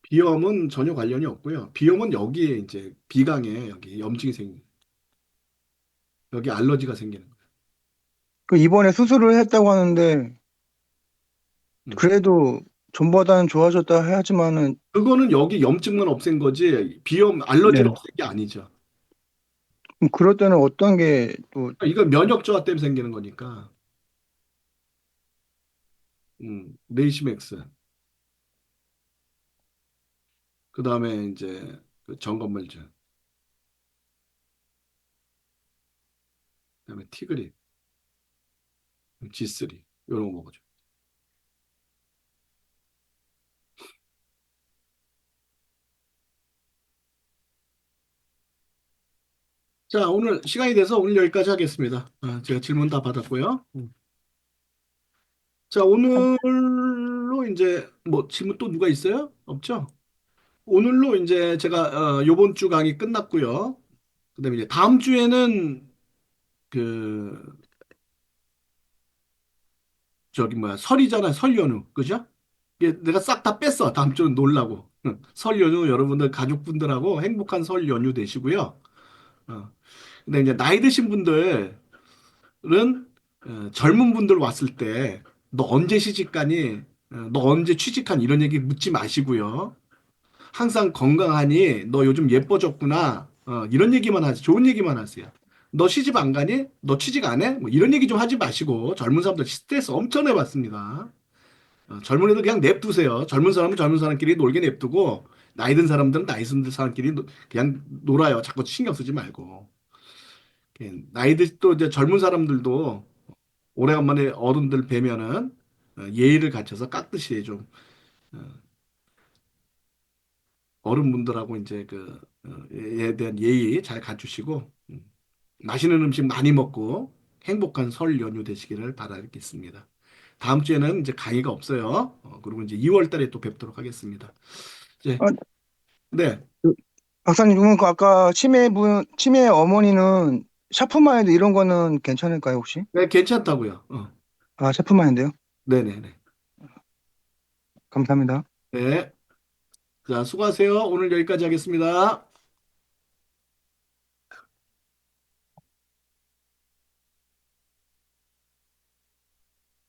비염은 전혀 관련이 없고요. 비염은 여기에 이제 비강에 여기 염증이 여기 알러지가 생기는 거예요. 그 이번에 수술을 했다고 하는데 음. 그래도 전보다는 좋아졌다 해야지만은 그거는 여기 염증만 없앤 거지 비염 알러지를 네. 없앤 게 아니죠. 그럼 그럴 때는 어떤 게 또 이건 면역 저하 때문에 생기는 거니까. 레이시맥스. 그다음에 이제 그 점검물질. 그다음에 티그립, G3 이런 거 먹어줘. 자, 오늘 시간이 돼서 오늘 여기까지 하겠습니다. 제가 질문 다 받았고요. 자, 오늘로 이제 뭐 질문 또 누가 있어요? 없죠? 오늘로 이제 제가 요번 주 강의 끝났고요. 그다음에 이제 다음 주에는 그 저기 뭐야 설이잖아 설 연휴 그죠? 이게 내가 싹 다 뺐어 다음 주는 놀라고 설 연휴 여러분들 가족분들하고 행복한 설 연휴 되시고요. 근데 이제 나이 드신 분들은 젊은 분들 왔을 때 너 언제 시집가니? 너 언제 취직하니? 이런 얘기 묻지 마시고요. 항상 건강하니? 너 요즘 예뻐졌구나. 이런 얘기만 하세요. 좋은 얘기만 하세요. 너 시집 안 가니? 너 취직 안 해? 뭐 이런 얘기 좀 하지 마시고 젊은 사람들 스트레스 엄청 내받습니다. 젊은 애들 그냥 냅두세요. 젊은 사람은 젊은 사람끼리 놀게 냅두고 나이 든 사람들은 나이 든 사람끼리 그냥 놀아요. 자꾸 신경 쓰지 말고. 나이 들 또 이제 젊은 사람들도 오래간만에 어른들 뵈면은 예의를 갖춰서 깍듯이 좀 어른분들하고 이제 에 대한 예의 잘 갖추시고, 맛있는 음식 많이 먹고 행복한 설 연휴 되시기를 바라겠습니다. 다음 주에는 이제 강의가 없어요. 그리고 이제 2월 달에 또 뵙도록 하겠습니다. 이제, 아, 네. 그 박사님, 그러면 그 아까 치매 어머니는 샤프마인드 이런 거는 괜찮을까요, 혹시? 네, 괜찮다고요. 아, 샤프마인드요? 네네네. 감사합니다. 네. 자, 수고하세요. 오늘 여기까지 하겠습니다.